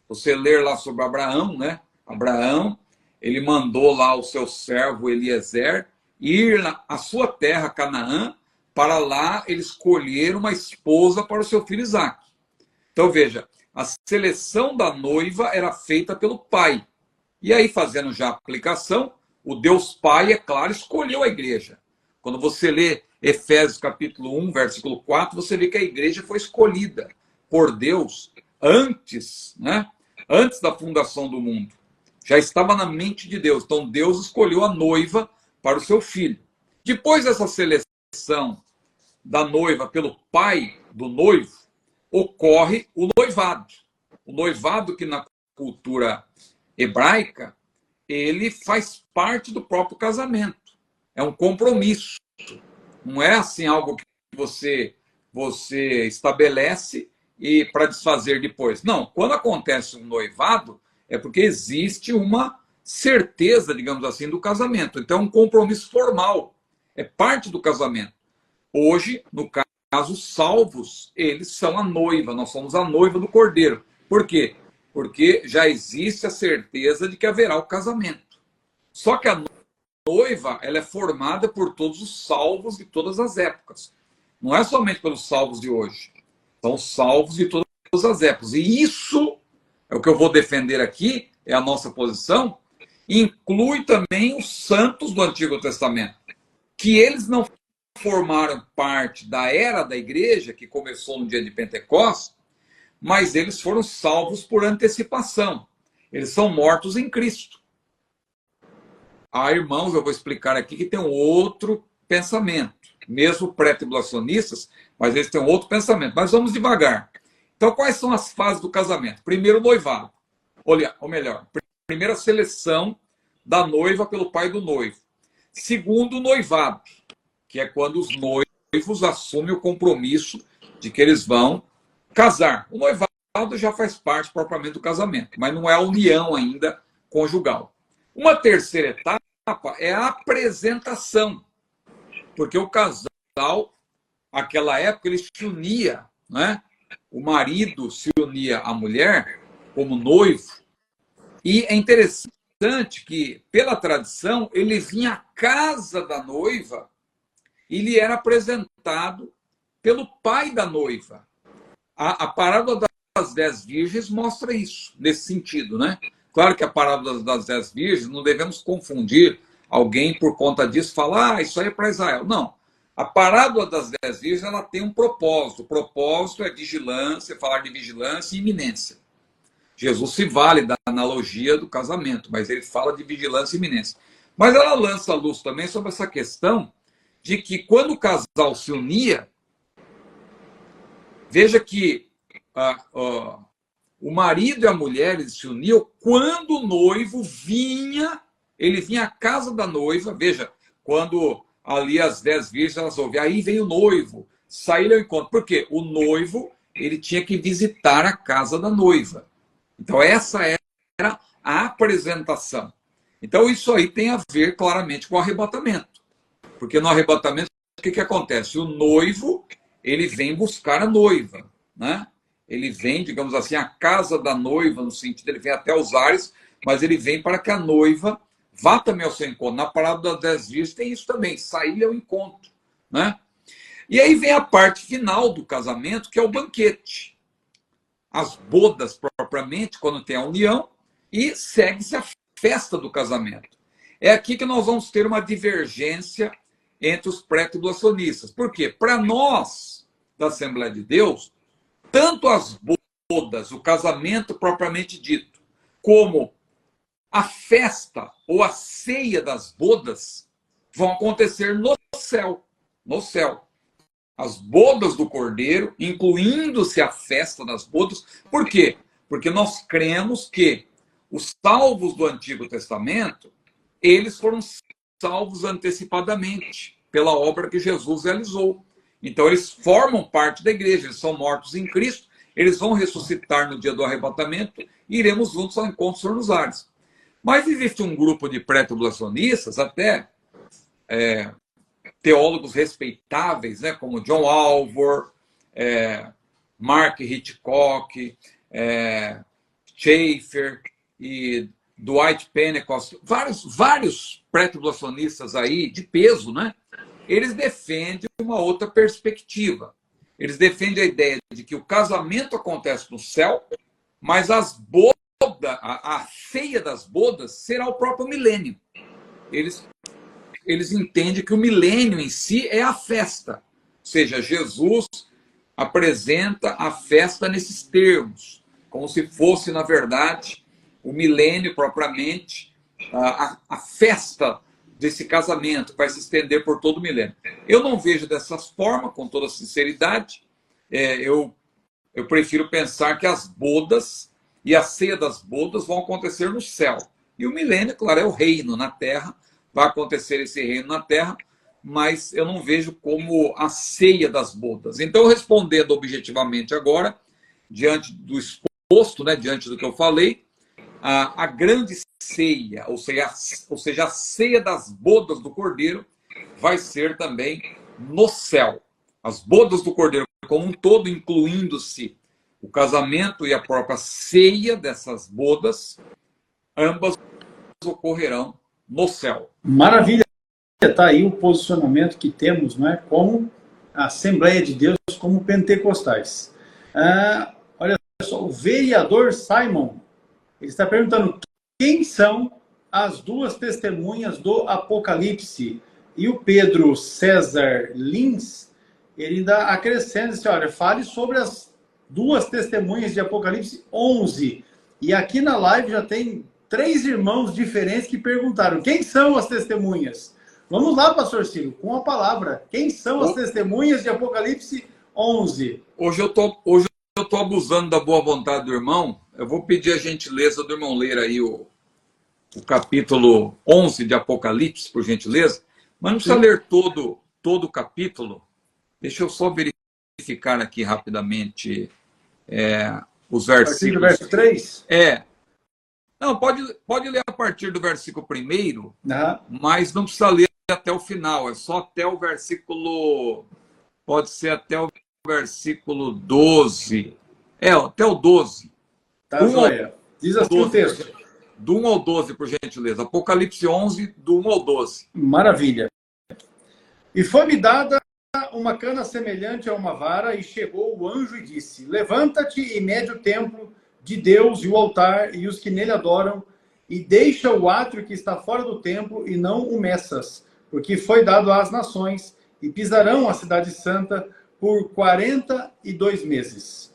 Você ler lá sobre Abraão, né? Abraão, ele mandou lá o seu servo Eliezer ir à sua terra, Canaã, para lá ele escolher uma esposa para o seu filho Isaque. Então veja, a seleção da noiva era feita pelo pai. E aí, fazendo já a aplicação, o Deus Pai, é claro, escolheu a igreja. Quando você lê Efésios capítulo 1, versículo 4, você vê que a igreja foi escolhida por Deus antes, né? Antes da fundação do mundo. Já estava na mente de Deus. Então Deus escolheu a noiva para o seu filho. Depois dessa seleção da noiva pelo pai do noivo, ocorre o noivado. O noivado, que na cultura hebraica, ele faz parte do próprio casamento. É um compromisso. Não é assim algo que você estabelece e para desfazer depois. Não, quando acontece um noivado, é porque existe uma certeza, digamos assim, do casamento. Então é um compromisso formal. É parte do casamento. Hoje, no caso, os salvos, eles são a noiva. Nós somos a noiva do Cordeiro. Por quê? Porque já existe a certeza de que haverá o casamento. Só que a noiva, ela é formada por todos os salvos de todas as épocas. Não é somente pelos salvos de hoje. São salvos de todas as épocas. E isso é o que eu vou defender aqui, é a nossa posição, inclui também os santos do Antigo Testamento, que eles não formaram parte da era da igreja, que começou no dia de Pentecostes, mas eles foram salvos por antecipação. Eles são mortos em Cristo. Há irmãos, eu vou explicar aqui, que tem um outro pensamento, mesmo pré-tribulacionistas, mas eles têm um outro pensamento. Mas vamos devagar. Então, quais são as fases do casamento? Primeiro, o noivado. Ou melhor, primeira seleção da noiva pelo pai do noivo. Segundo, o noivado, que é quando os noivos assumem o compromisso de que eles vão casar. O noivado já faz parte propriamente do casamento, mas não é a união ainda conjugal. Uma terceira etapa é a apresentação, porque o casal, naquela época, ele se unia, né? O marido se unia à mulher como noivo, e é interessante que, pela tradição, ele vinha à casa da noiva e lhe era apresentado pelo pai da noiva. A parábola das 10 virgens mostra isso, nesse sentido, né? Claro que a parábola das 10 virgens não devemos confundir alguém, por conta disso, fala, isso aí é para Israel. Não. A parábola das 10 virgens, ela tem um propósito. O propósito é vigilância, falar de vigilância e iminência. Jesus se vale da analogia do casamento, mas ele fala de vigilância e iminência. Mas ela lança a luz também sobre essa questão de que quando o casal se unia, veja que o marido e a mulher eles se uniam quando o noivo vinha, ele vinha à casa da noiva, veja, quando ali as 10 virgens, elas ouvem, aí vem o noivo, saíram ao encontro. Por quê? O noivo, ele tinha que visitar a casa da noiva. Então, essa era a apresentação. Então, isso aí tem a ver claramente com o arrebatamento. Porque no arrebatamento, o que acontece? O noivo, ele vem buscar a noiva, né? Ele vem, digamos assim, à casa da noiva, no sentido, ele vem até os ares, mas ele vem para que a noiva vá também ao seu encontro. Na parábola das 10 virgens tem isso também, sair ao encontro, né? E aí vem a parte final do casamento, que é o banquete. As bodas propriamente, quando tem a união, e segue-se a festa do casamento. É aqui que nós vamos ter uma divergência entre os pré-tribulacionistas. Por quê? Para nós, da Assembleia de Deus, tanto as bodas, o casamento propriamente dito, como a festa ou a ceia das bodas vão acontecer no céu. No céu. As bodas do Cordeiro, incluindo-se a festa das bodas. Por quê? Porque nós cremos que os salvos do Antigo Testamento, eles foram salvos antecipadamente pela obra que Jesus realizou. Então, eles formam parte da igreja, eles são mortos em Cristo, eles vão ressuscitar no dia do arrebatamento e iremos juntos ao encontro do Senhor nos ares. Mas existe um grupo de pré-tribulacionistas, até teólogos respeitáveis, né, como John Alvor, Mark Hitchcock, Schaeffer e Dwight Pentecost, vários pré-tribulacionistas aí de peso, né? Eles defendem uma outra perspectiva. Eles defendem a ideia de que o casamento acontece no céu, mas a ceia das bodas será o próprio milênio. Eles entendem que o milênio em si é a festa. Ou seja, Jesus apresenta a festa nesses termos, como se fosse, na verdade, o milênio propriamente, a festa desse casamento, que vai se estender por todo o milênio. Eu não vejo dessa forma, com toda sinceridade. Eu prefiro pensar que as bodas e a ceia das bodas vão acontecer no céu. E o milênio, claro, é o reino na terra, vai acontecer esse reino na terra, mas eu não vejo como a ceia das bodas. Então, respondendo objetivamente agora, diante do exposto, né, diante do que eu falei, a grande ceia, ou seja, a ceia das bodas do Cordeiro, vai ser também no céu. As bodas do Cordeiro como um todo, incluindo-se o casamento e a própria ceia dessas bodas, ambas ocorrerão no céu. Maravilha. Está aí o posicionamento que temos, não é, como Assembleia de Deus, como pentecostais. Olha só, o vereador Simon, ele está perguntando quem são as duas testemunhas do Apocalipse. E o Pedro César Lins, ele ainda acrescenta assim, olha, fale sobre as duas testemunhas de Apocalipse 11. E aqui na live já tem 3 irmãos diferentes que perguntaram, quem são as testemunhas? Vamos lá, pastor Ciro, com a palavra. Quem são as testemunhas de Apocalipse 11? Hoje eu tô abusando da boa vontade do irmão. Eu vou pedir a gentileza do irmão ler aí o capítulo 11 de Apocalipse, por gentileza. Mas não precisa ler todo o capítulo. Deixa eu só verificar aqui rapidamente os versículos. Do verso 3? Não, pode ler a partir do versículo 1º, mas não precisa ler até o final. É só até o versículo... Pode ser até o versículo 12. Até o 12. Tá, joia. Diz assim o texto. Do 1 ao 12, por gentileza. Apocalipse 11, do 1 ao 12. Maravilha. E foi-me dada uma cana semelhante a uma vara, e chegou o anjo e disse, levanta-te e mede o templo de Deus e o altar e os que nele adoram, e deixa o átrio que está fora do templo e não o meças, porque foi dado às nações, e pisarão a cidade santa por 42 meses.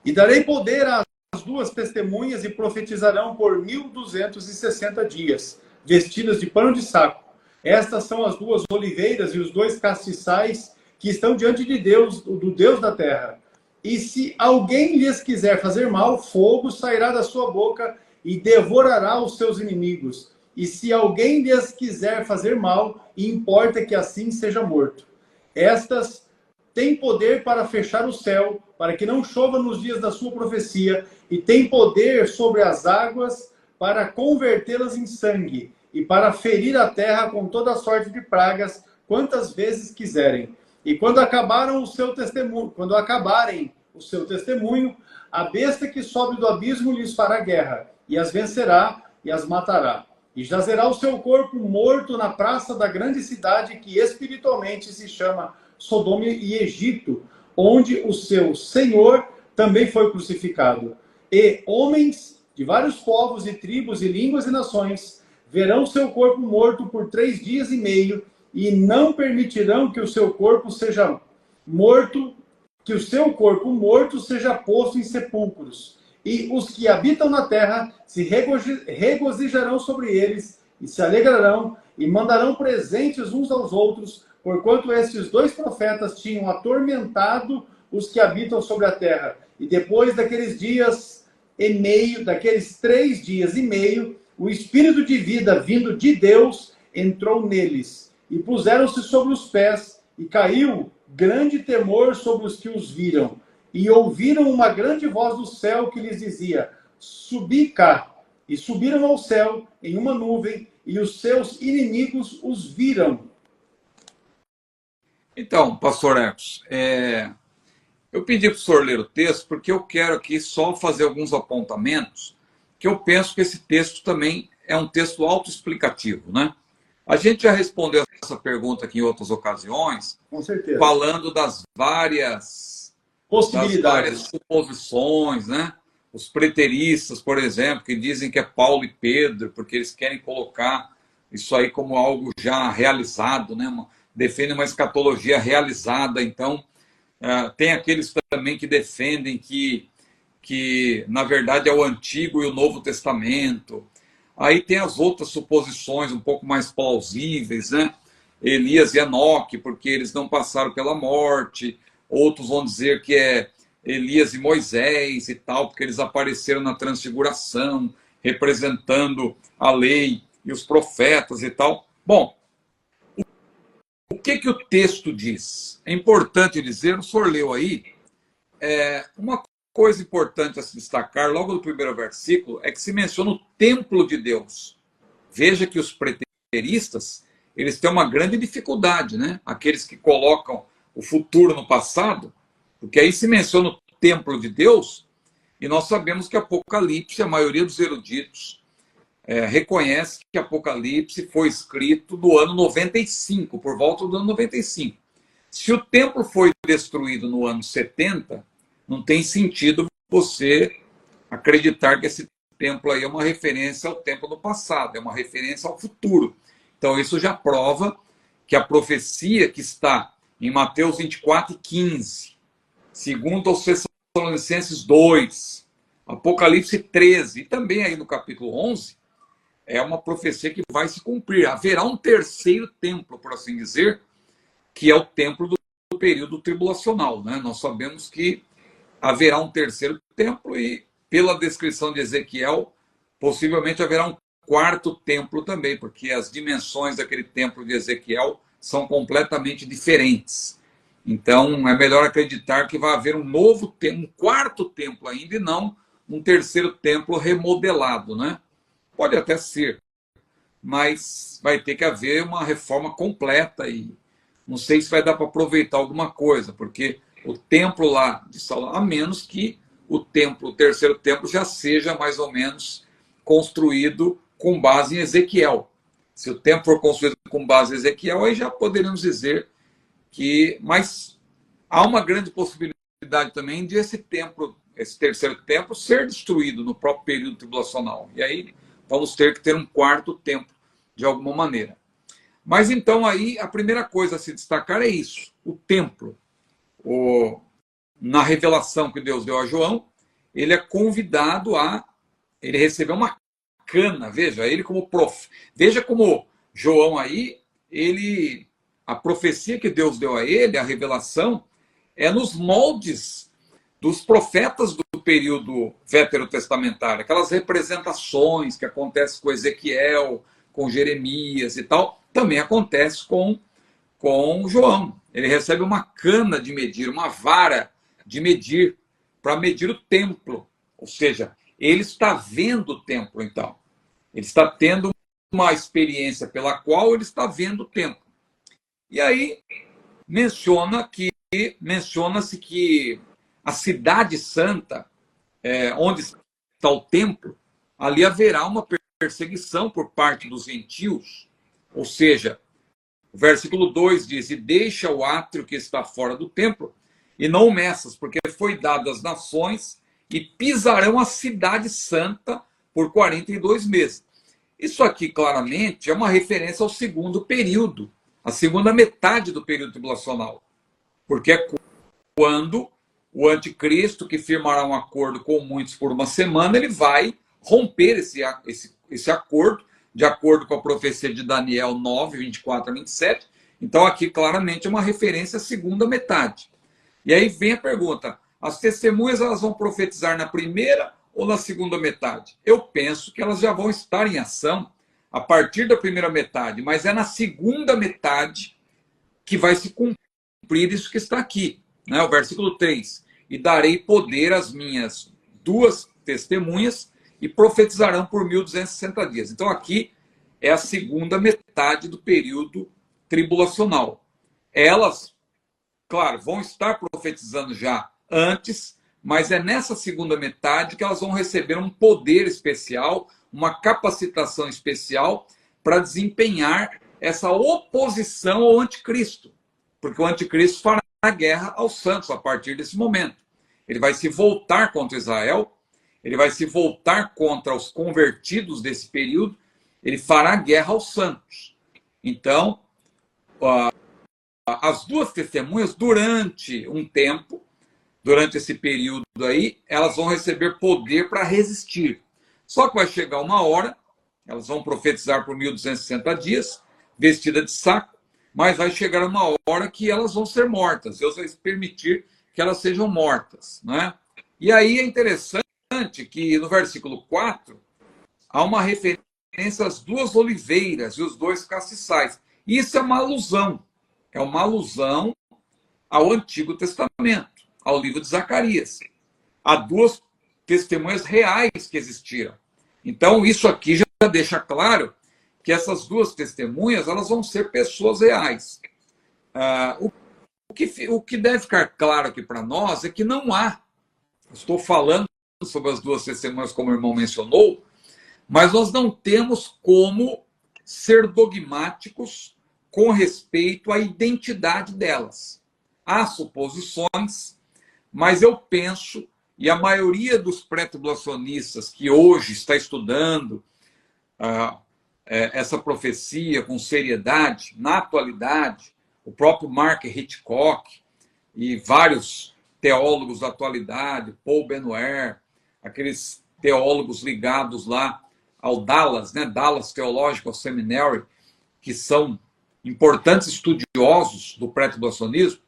E darei poder às duas testemunhas e profetizarão por 1260 dias, vestidas de pano de saco. Estas são as duas oliveiras e os dois castiçais que estão diante de Deus, do Deus da terra. E se alguém lhes quiser fazer mal, fogo sairá da sua boca e devorará os seus inimigos. E se alguém lhes quiser fazer mal, importa que assim seja morto. Estas têm poder para fechar o céu, para que não chova nos dias da sua profecia, e têm poder sobre as águas para convertê-las em sangue, e para ferir a terra com toda sorte de pragas, quantas vezes quiserem. E quando acabarem o seu testemunho, a besta que sobe do abismo lhes fará guerra, e as vencerá e as matará. E jazerá o seu corpo morto na praça da grande cidade, que espiritualmente se chama Sodoma e Egito, onde o seu Senhor também foi crucificado. E homens de vários povos e tribos e línguas e nações verão seu corpo morto por 3 dias e meio, e não permitirão que o seu corpo morto seja posto em sepulcros. E os que habitam na terra se regozijarão sobre eles, e se alegrarão, e mandarão presentes uns aos outros, porquanto estes 2 profetas tinham atormentado os que habitam sobre a terra. E depois daqueles 3 dias e meio, o Espírito de vida vindo de Deus entrou neles, e puseram-se sobre os pés, e caiu grande temor sobre os que os viram. E ouviram uma grande voz do céu que lhes dizia: subi cá. E subiram ao céu em uma nuvem, e os seus inimigos os viram. Então, pastor Ecos, eu pedi para o senhor ler o texto porque eu quero aqui só fazer alguns apontamentos, que eu penso que esse texto também é um texto autoexplicativo, né? A gente já respondeu essa pergunta aqui em outras ocasiões, Com certeza. Falando das várias suposições, né? Os preteristas, por exemplo, que dizem que é Paulo e Pedro, porque eles querem colocar isso aí como algo já realizado, né? Defendem uma escatologia realizada. Então, tem aqueles também que defendem que, na verdade, é o Antigo e o Novo Testamento. Aí tem as outras suposições um pouco mais plausíveis, né? Elias e Enoque, porque eles não passaram pela morte. Outros vão dizer que é Elias e Moisés e tal, porque eles apareceram na transfiguração, representando a lei e os profetas e tal. Bom, o que o texto diz? É importante dizer, o senhor leu aí, uma coisa importante a se destacar, logo no primeiro versículo, é que se menciona o templo de Deus. Veja que os preteristas, eles têm uma grande dificuldade, né? Aqueles que colocam o futuro no passado, porque aí se menciona o templo de Deus, e nós sabemos que Apocalipse, a maioria dos eruditos reconhece que Apocalipse foi escrito no ano 95, por volta do ano 95. Se o templo foi destruído no ano 70, não tem sentido você acreditar que esse templo aí é uma referência ao templo do passado, é uma referência ao futuro. Então isso já prova que a profecia que está em Mateus 24:15, segundo aos Tessalonicenses 2, Apocalipse 13, e também aí no capítulo 11, é uma profecia que vai se cumprir. Haverá um terceiro templo, por assim dizer, que é o templo do período tribulacional, né? Nós sabemos que haverá um terceiro templo e, pela descrição de Ezequiel, possivelmente haverá um quarto templo também, porque as dimensões daquele templo de Ezequiel são completamente diferentes. Então, é melhor acreditar que vai haver um novo templo, um quarto templo ainda, e não um terceiro templo remodelado, né? Pode até ser, mas vai ter que haver uma reforma completa e não sei se vai dar para aproveitar alguma coisa, porque o templo lá de Salomão, a menos que o terceiro templo já seja mais ou menos construído com base em Ezequiel. Se o templo for construído com base em Ezequiel, aí já poderíamos dizer que... Mas há uma grande possibilidade também de esse terceiro templo ser destruído no próprio período tribulacional. E aí vamos ter que ter um quarto templo de alguma maneira. Mas então aí a primeira coisa a se destacar é isso, o templo. Na revelação que Deus deu a João, ele é convidado ele recebeu uma cana, veja, ele como veja como João aí, a profecia que Deus deu a ele, a revelação, é nos moldes dos profetas do período veterotestamentário, aquelas representações que acontecem com Ezequiel, com Jeremias e tal, também acontece com João. Ele recebe uma cana de medir, uma vara de medir, para medir o templo. Ou seja, ele está vendo o templo, então. Ele está tendo uma experiência pela qual ele está vendo o templo. E aí menciona-se que a cidade santa, onde está o templo, ali haverá uma perseguição por parte dos gentios. Ou seja, o versículo 2 diz: e deixa o átrio que está fora do templo, e não o meças, porque foi dado às nações, e pisarão a cidade santa por 42 meses. Isso aqui, claramente, é uma referência ao segundo período, a segunda metade do período tribulacional. Porque é quando o anticristo, que firmará um acordo com muitos por uma semana, ele vai romper esse acordo, de acordo com a profecia de Daniel 9, 24 a 27. Então, aqui, claramente, é uma referência à segunda metade. E aí vem a pergunta: as testemunhas elas vão profetizar na primeira ou na segunda metade? Eu penso que elas já vão estar em ação a partir da primeira metade, mas é na segunda metade que vai se cumprir isso que está aqui, né? O versículo 3: e darei poder às minhas duas testemunhas e profetizarão por 1260 dias. Então aqui é a segunda metade do período tribulacional. Elas, claro, vão estar profetizando já antes, mas é nessa segunda metade que elas vão receber um poder especial, uma capacitação especial para desempenhar essa oposição ao anticristo. Porque o anticristo fará guerra aos santos a partir desse momento. Ele vai se voltar contra Israel, ele vai se voltar contra os convertidos desse período, ele fará guerra aos santos. Então, as duas testemunhas, durante um tempo, durante esse período aí, elas vão receber poder para resistir. Só que vai chegar uma hora, elas vão profetizar por 1260 dias, vestida de saco, mas vai chegar uma hora que elas vão ser mortas. Deus vai permitir que elas sejam mortas, né? E aí é interessante que no versículo 4 há uma referência às duas oliveiras e os dois castiçais. Isso é uma alusão ao Antigo Testamento, ao livro de Zacarias. Há duas testemunhas reais que existiram. Então, isso aqui já deixa claro que essas duas testemunhas elas vão ser pessoas reais. O que deve ficar claro aqui para nós é que não há, estou falando sobre as duas testemunhas, como o irmão mencionou, mas nós não temos como ser dogmáticos com respeito à identidade delas. Há suposições, mas eu penso, e a maioria dos pré-tribulacionistas que hoje está estudando essa profecia com seriedade, na atualidade, o próprio Mark Hitchcock e vários teólogos da atualidade, Paul Benoit, aqueles teólogos ligados lá ao Dallas, né, Dallas Theological Seminary, que são importantes estudiosos do pré-tribulacionismo,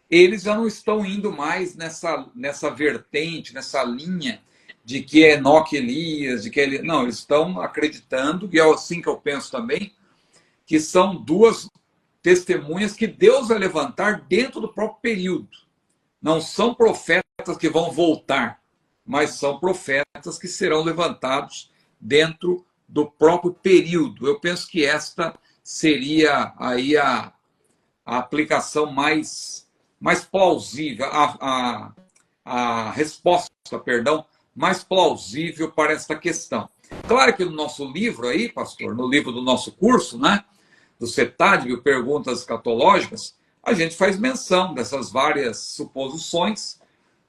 eles já não estão indo mais nessa vertente, nessa linha de que é Enoque Elias, não, eles estão acreditando, e é assim que eu penso também, que são duas testemunhas que Deus vai levantar dentro do próprio período. Não são profetas que vão voltar, mas são profetas que serão levantados dentro do próprio período. Eu penso que esta seria aí a aplicação mais plausível, a resposta, mais plausível para esta questão. Claro que no nosso livro aí, pastor, no livro do nosso curso, né, do CETAD, Perguntas Escatológicas, a gente faz menção dessas várias suposições,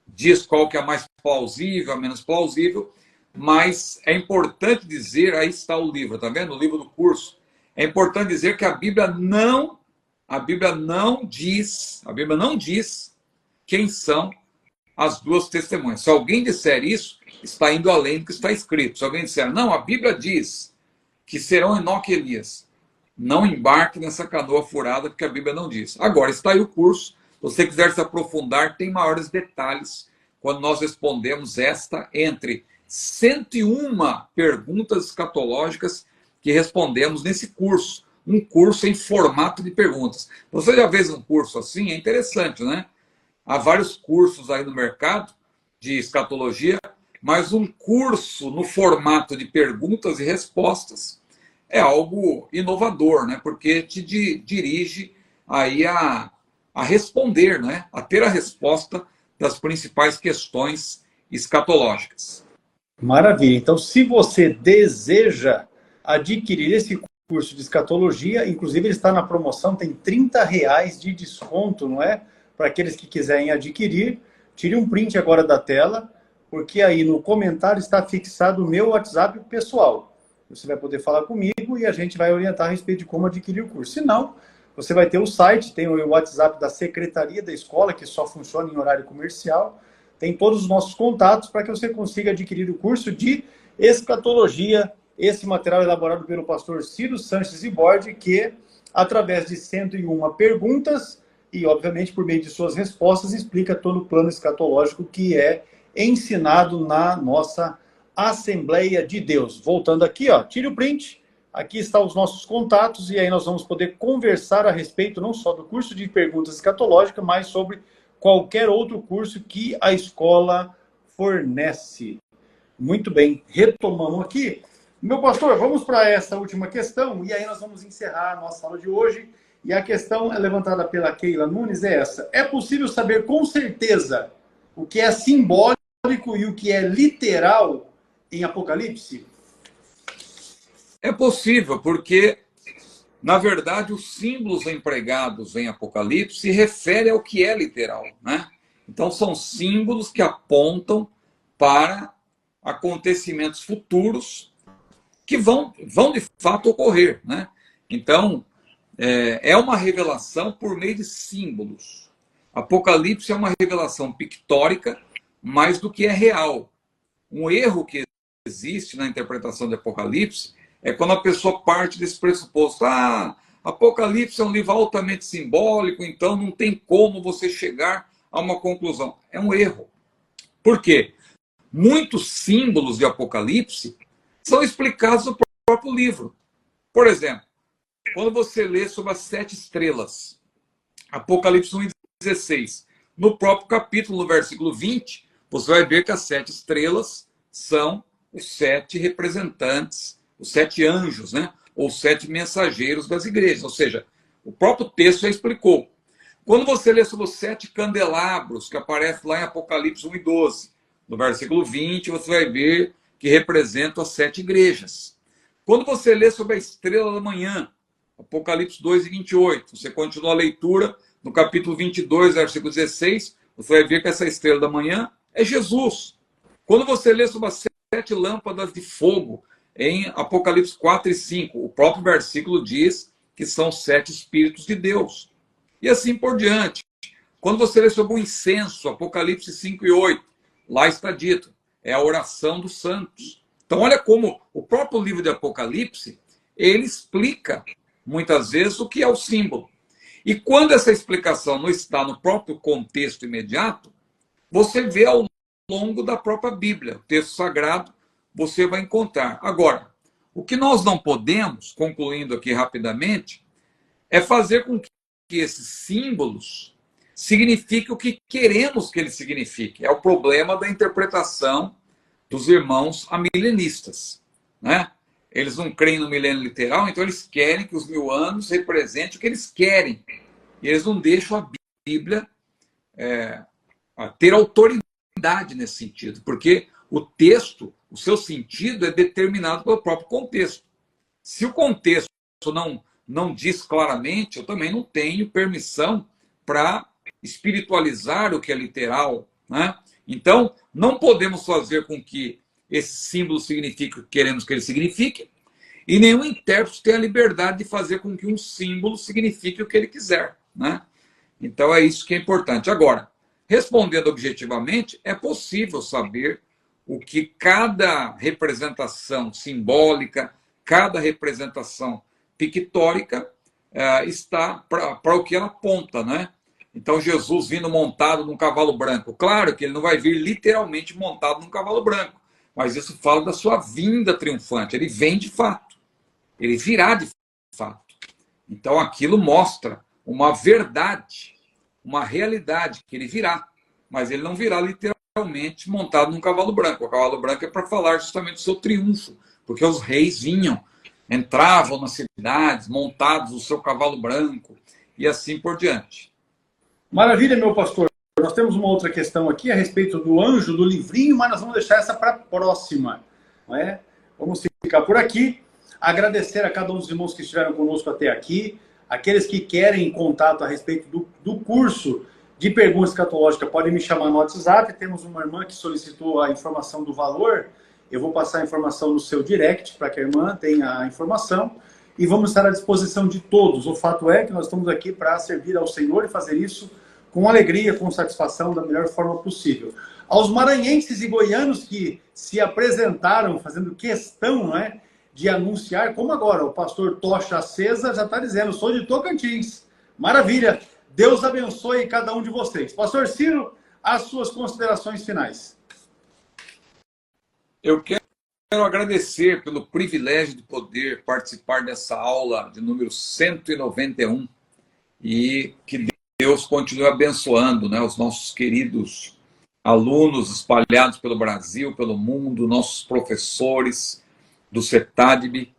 diz qual que é a mais plausível, a menos plausível, Mas é importante dizer, aí está o livro, tá vendo? O livro do curso. É importante dizer que a Bíblia não diz quem são as duas testemunhas. Se alguém disser isso, está indo além do que está escrito. Se alguém disser, não, a Bíblia diz que serão Enoque e Elias, não embarque nessa canoa furada, porque a Bíblia não diz. Agora, está aí o curso. Se você quiser se aprofundar, tem maiores detalhes quando nós respondemos esta entre 101 perguntas escatológicas que respondemos nesse curso. Um curso em formato de perguntas. Você já fez um curso assim? É interessante, né? Há vários cursos aí no mercado de escatologia, mas um curso no formato de perguntas e respostas é algo inovador, né? Porque te dirige aí a responder, né? A ter a resposta das principais questões escatológicas. Maravilha. Então, se você deseja adquirir esse curso de escatologia, inclusive ele está na promoção, tem R$ 30 de desconto, não é? Para aqueles que quiserem adquirir, tire um print agora da tela, porque aí no comentário está fixado o meu WhatsApp pessoal. Você vai poder falar comigo e a gente vai orientar a respeito de como adquirir o curso. Se não, você vai ter o site, tem o WhatsApp da secretaria da escola, que só funciona em horário comercial. Tem todos os nossos contatos para que você consiga adquirir o curso de escatologia, esse material elaborado pelo pastor Ciro Sanches Iborde, que, através de 101 perguntas, e obviamente por meio de suas respostas, explica todo o plano escatológico que é ensinado na nossa Assembleia de Deus. Voltando aqui, ó, tire o print, aqui estão os nossos contatos, e aí nós vamos poder conversar a respeito não só do curso de perguntas escatológicas, mas sobre qualquer outro curso que a escola fornece. Muito bem, retomamos aqui. Meu pastor, vamos para essa última questão, e aí nós vamos encerrar a nossa aula de hoje. E a questão é levantada pela Keila Nunes é essa. É possível saber com certeza o que é simbólico e o que é literal em Apocalipse? É possível, porque, na verdade, os símbolos empregados em Apocalipse se referem ao que é literal, né? Então, são símbolos que apontam para acontecimentos futuros que vão de fato ocorrer, né? Então, é uma revelação por meio de símbolos. Apocalipse é uma revelação pictórica mais do que é real. Um erro que existe na interpretação de Apocalipse é quando a pessoa parte desse pressuposto. Apocalipse é um livro altamente simbólico, então não tem como você chegar a uma conclusão. É um erro. Por quê? Muitos símbolos de Apocalipse são explicados no próprio livro. Por exemplo, quando você lê sobre as 7 estrelas, Apocalipse 1:16, no próprio capítulo, no versículo 20, você vai ver que as 7 estrelas são os 7 representantes, os 7 anjos, né? Ou 7 mensageiros das igrejas. Ou seja, o próprio texto já explicou. Quando você lê sobre os 7 candelabros, que aparece lá em Apocalipse 1:12, no versículo 20, você vai ver que representam as 7 igrejas. Quando você lê sobre a estrela da manhã, Apocalipse 2:28, você continua a leitura no capítulo 22, versículo 16, você vai ver que essa estrela da manhã é Jesus. Quando você lê sobre as 7 lâmpadas de fogo, em Apocalipse 4:5, o próprio versículo diz que são 7 Espíritos de Deus. E assim por diante. Quando você lê sobre o incenso, Apocalipse 5:8, lá está dito, é a oração dos santos. Então olha como o próprio livro de Apocalipse, ele explica muitas vezes o que é o símbolo. E quando essa explicação não está no próprio contexto imediato, você vê ao longo da própria Bíblia, o texto sagrado, você vai encontrar. Agora, o que nós não podemos, concluindo aqui rapidamente, é fazer com que esses símbolos signifiquem o que queremos que eles signifiquem. É o problema da interpretação dos irmãos amilenistas, né? Eles não creem no milênio literal, então eles querem que os 1000 anos representem o que eles querem. E eles não deixam a Bíblia ter autoridade nesse sentido, porque o texto, o seu sentido é determinado pelo próprio contexto. Se o contexto não diz claramente, eu também não tenho permissão para espiritualizar o que é literal, né? Então, não podemos fazer com que esse símbolo significa o que queremos que ele signifique, e nenhum intérprete tem a liberdade de fazer com que um símbolo signifique o que ele quiser, né? Então é isso que é importante. Agora, respondendo objetivamente, é possível saber o que cada representação simbólica, cada representação pictórica está para o que ela aponta, né? Então, Jesus vindo montado num cavalo branco. Claro que ele não vai vir literalmente montado num cavalo branco, mas isso fala da sua vinda triunfante. Ele vem de fato, ele virá de fato. Então, aquilo mostra uma verdade, uma realidade, que ele virá, mas ele não virá literalmente montado num cavalo branco. O cavalo branco é para falar justamente do seu triunfo, porque os reis vinham, entravam nas cidades montados no seu cavalo branco e assim por diante. Maravilha, meu pastor. Nós temos uma outra questão aqui a respeito do anjo do livrinho, mas nós vamos deixar essa para a próxima. Não é? Vamos ficar por aqui. Agradecer a cada um dos irmãos que estiveram conosco até aqui. Aqueles que querem contato a respeito do curso de pergunta escatológica podem me chamar no WhatsApp. Temos uma irmã que solicitou a informação do valor. Eu vou passar a informação no seu direct para que a irmã tenha a informação. E vamos estar à disposição de todos. O fato é que nós estamos aqui para servir ao Senhor e fazer isso com alegria, com satisfação, da melhor forma possível. Aos maranhenses e goianos que se apresentaram fazendo questão, não é, de anunciar, como agora, o pastor Tocha Acesa já está dizendo, sou de Tocantins. Maravilha! Deus abençoe cada um de vocês. Pastor Ciro, as suas considerações finais. Eu quero agradecer pelo privilégio de poder participar dessa aula de número 191 e que Deus continue abençoando, né, os nossos queridos alunos espalhados pelo Brasil, pelo mundo, nossos professores do CETADB.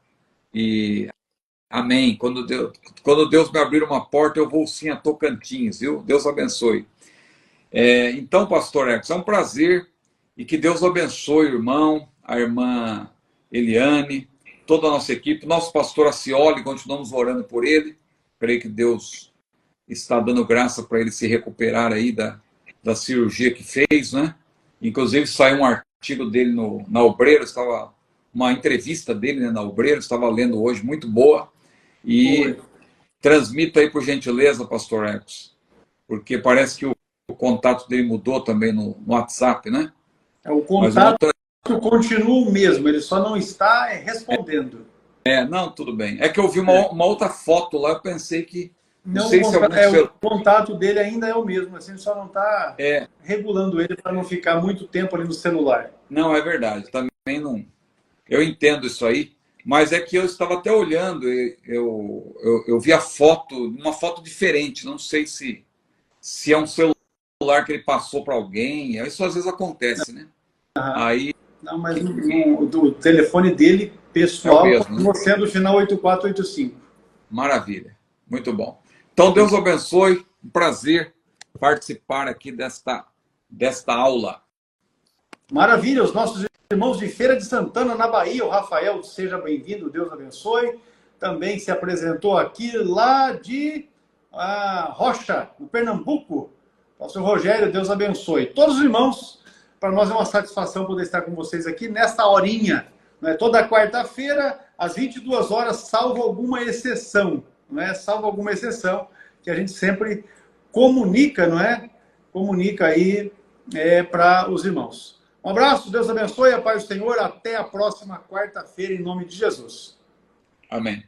E amém. Quando Deus me abrir uma porta, eu vou sim a Tocantins, viu? Deus abençoe. Então, pastor Ecos, é um prazer e que Deus abençoe o irmão, a irmã Eliane, toda a nossa equipe, nosso pastor Acioli, continuamos orando por ele. Creio que Deus está dando graça para ele se recuperar aí da cirurgia que fez, né? Inclusive saiu um artigo dele na Obreiro, uma entrevista dele, né, na Obreiro, estava lendo hoje, muito boa. E transmita aí, por gentileza, pastor Ecos, porque parece que o contato dele mudou também no WhatsApp, né? O contato continua o mesmo, ele só não está respondendo. Não, tudo bem. É que eu vi uma outra foto lá, eu pensei que... Não sei se o contato dele ainda é o mesmo, assim, só não está regulando ele para não ficar muito tempo ali no celular. Não, é verdade, também não... Eu entendo isso aí, mas é que eu estava até olhando, eu vi a foto, uma foto diferente, não sei se é um celular que ele passou para alguém, isso às vezes acontece, né? Aí... Não, mas o telefone dele, pessoal, continua sendo o final 8485. Maravilha, muito bom. Então, Deus abençoe, um prazer participar aqui desta aula. Maravilha, os nossos irmãos de Feira de Santana, na Bahia, o Rafael, seja bem-vindo, Deus abençoe. Também se apresentou aqui lá de Rocha, no Pernambuco. Pastor Rogério, Deus abençoe. Todos os irmãos, para nós é uma satisfação poder estar com vocês aqui nesta horinha. Né? Toda quarta-feira, às 22 horas, salvo alguma exceção. Não é? Salvo alguma exceção, que a gente sempre comunica, não é? Comunica aí para os irmãos. Um abraço, Deus abençoe, a paz do Senhor, até a próxima quarta-feira, em nome de Jesus. Amém.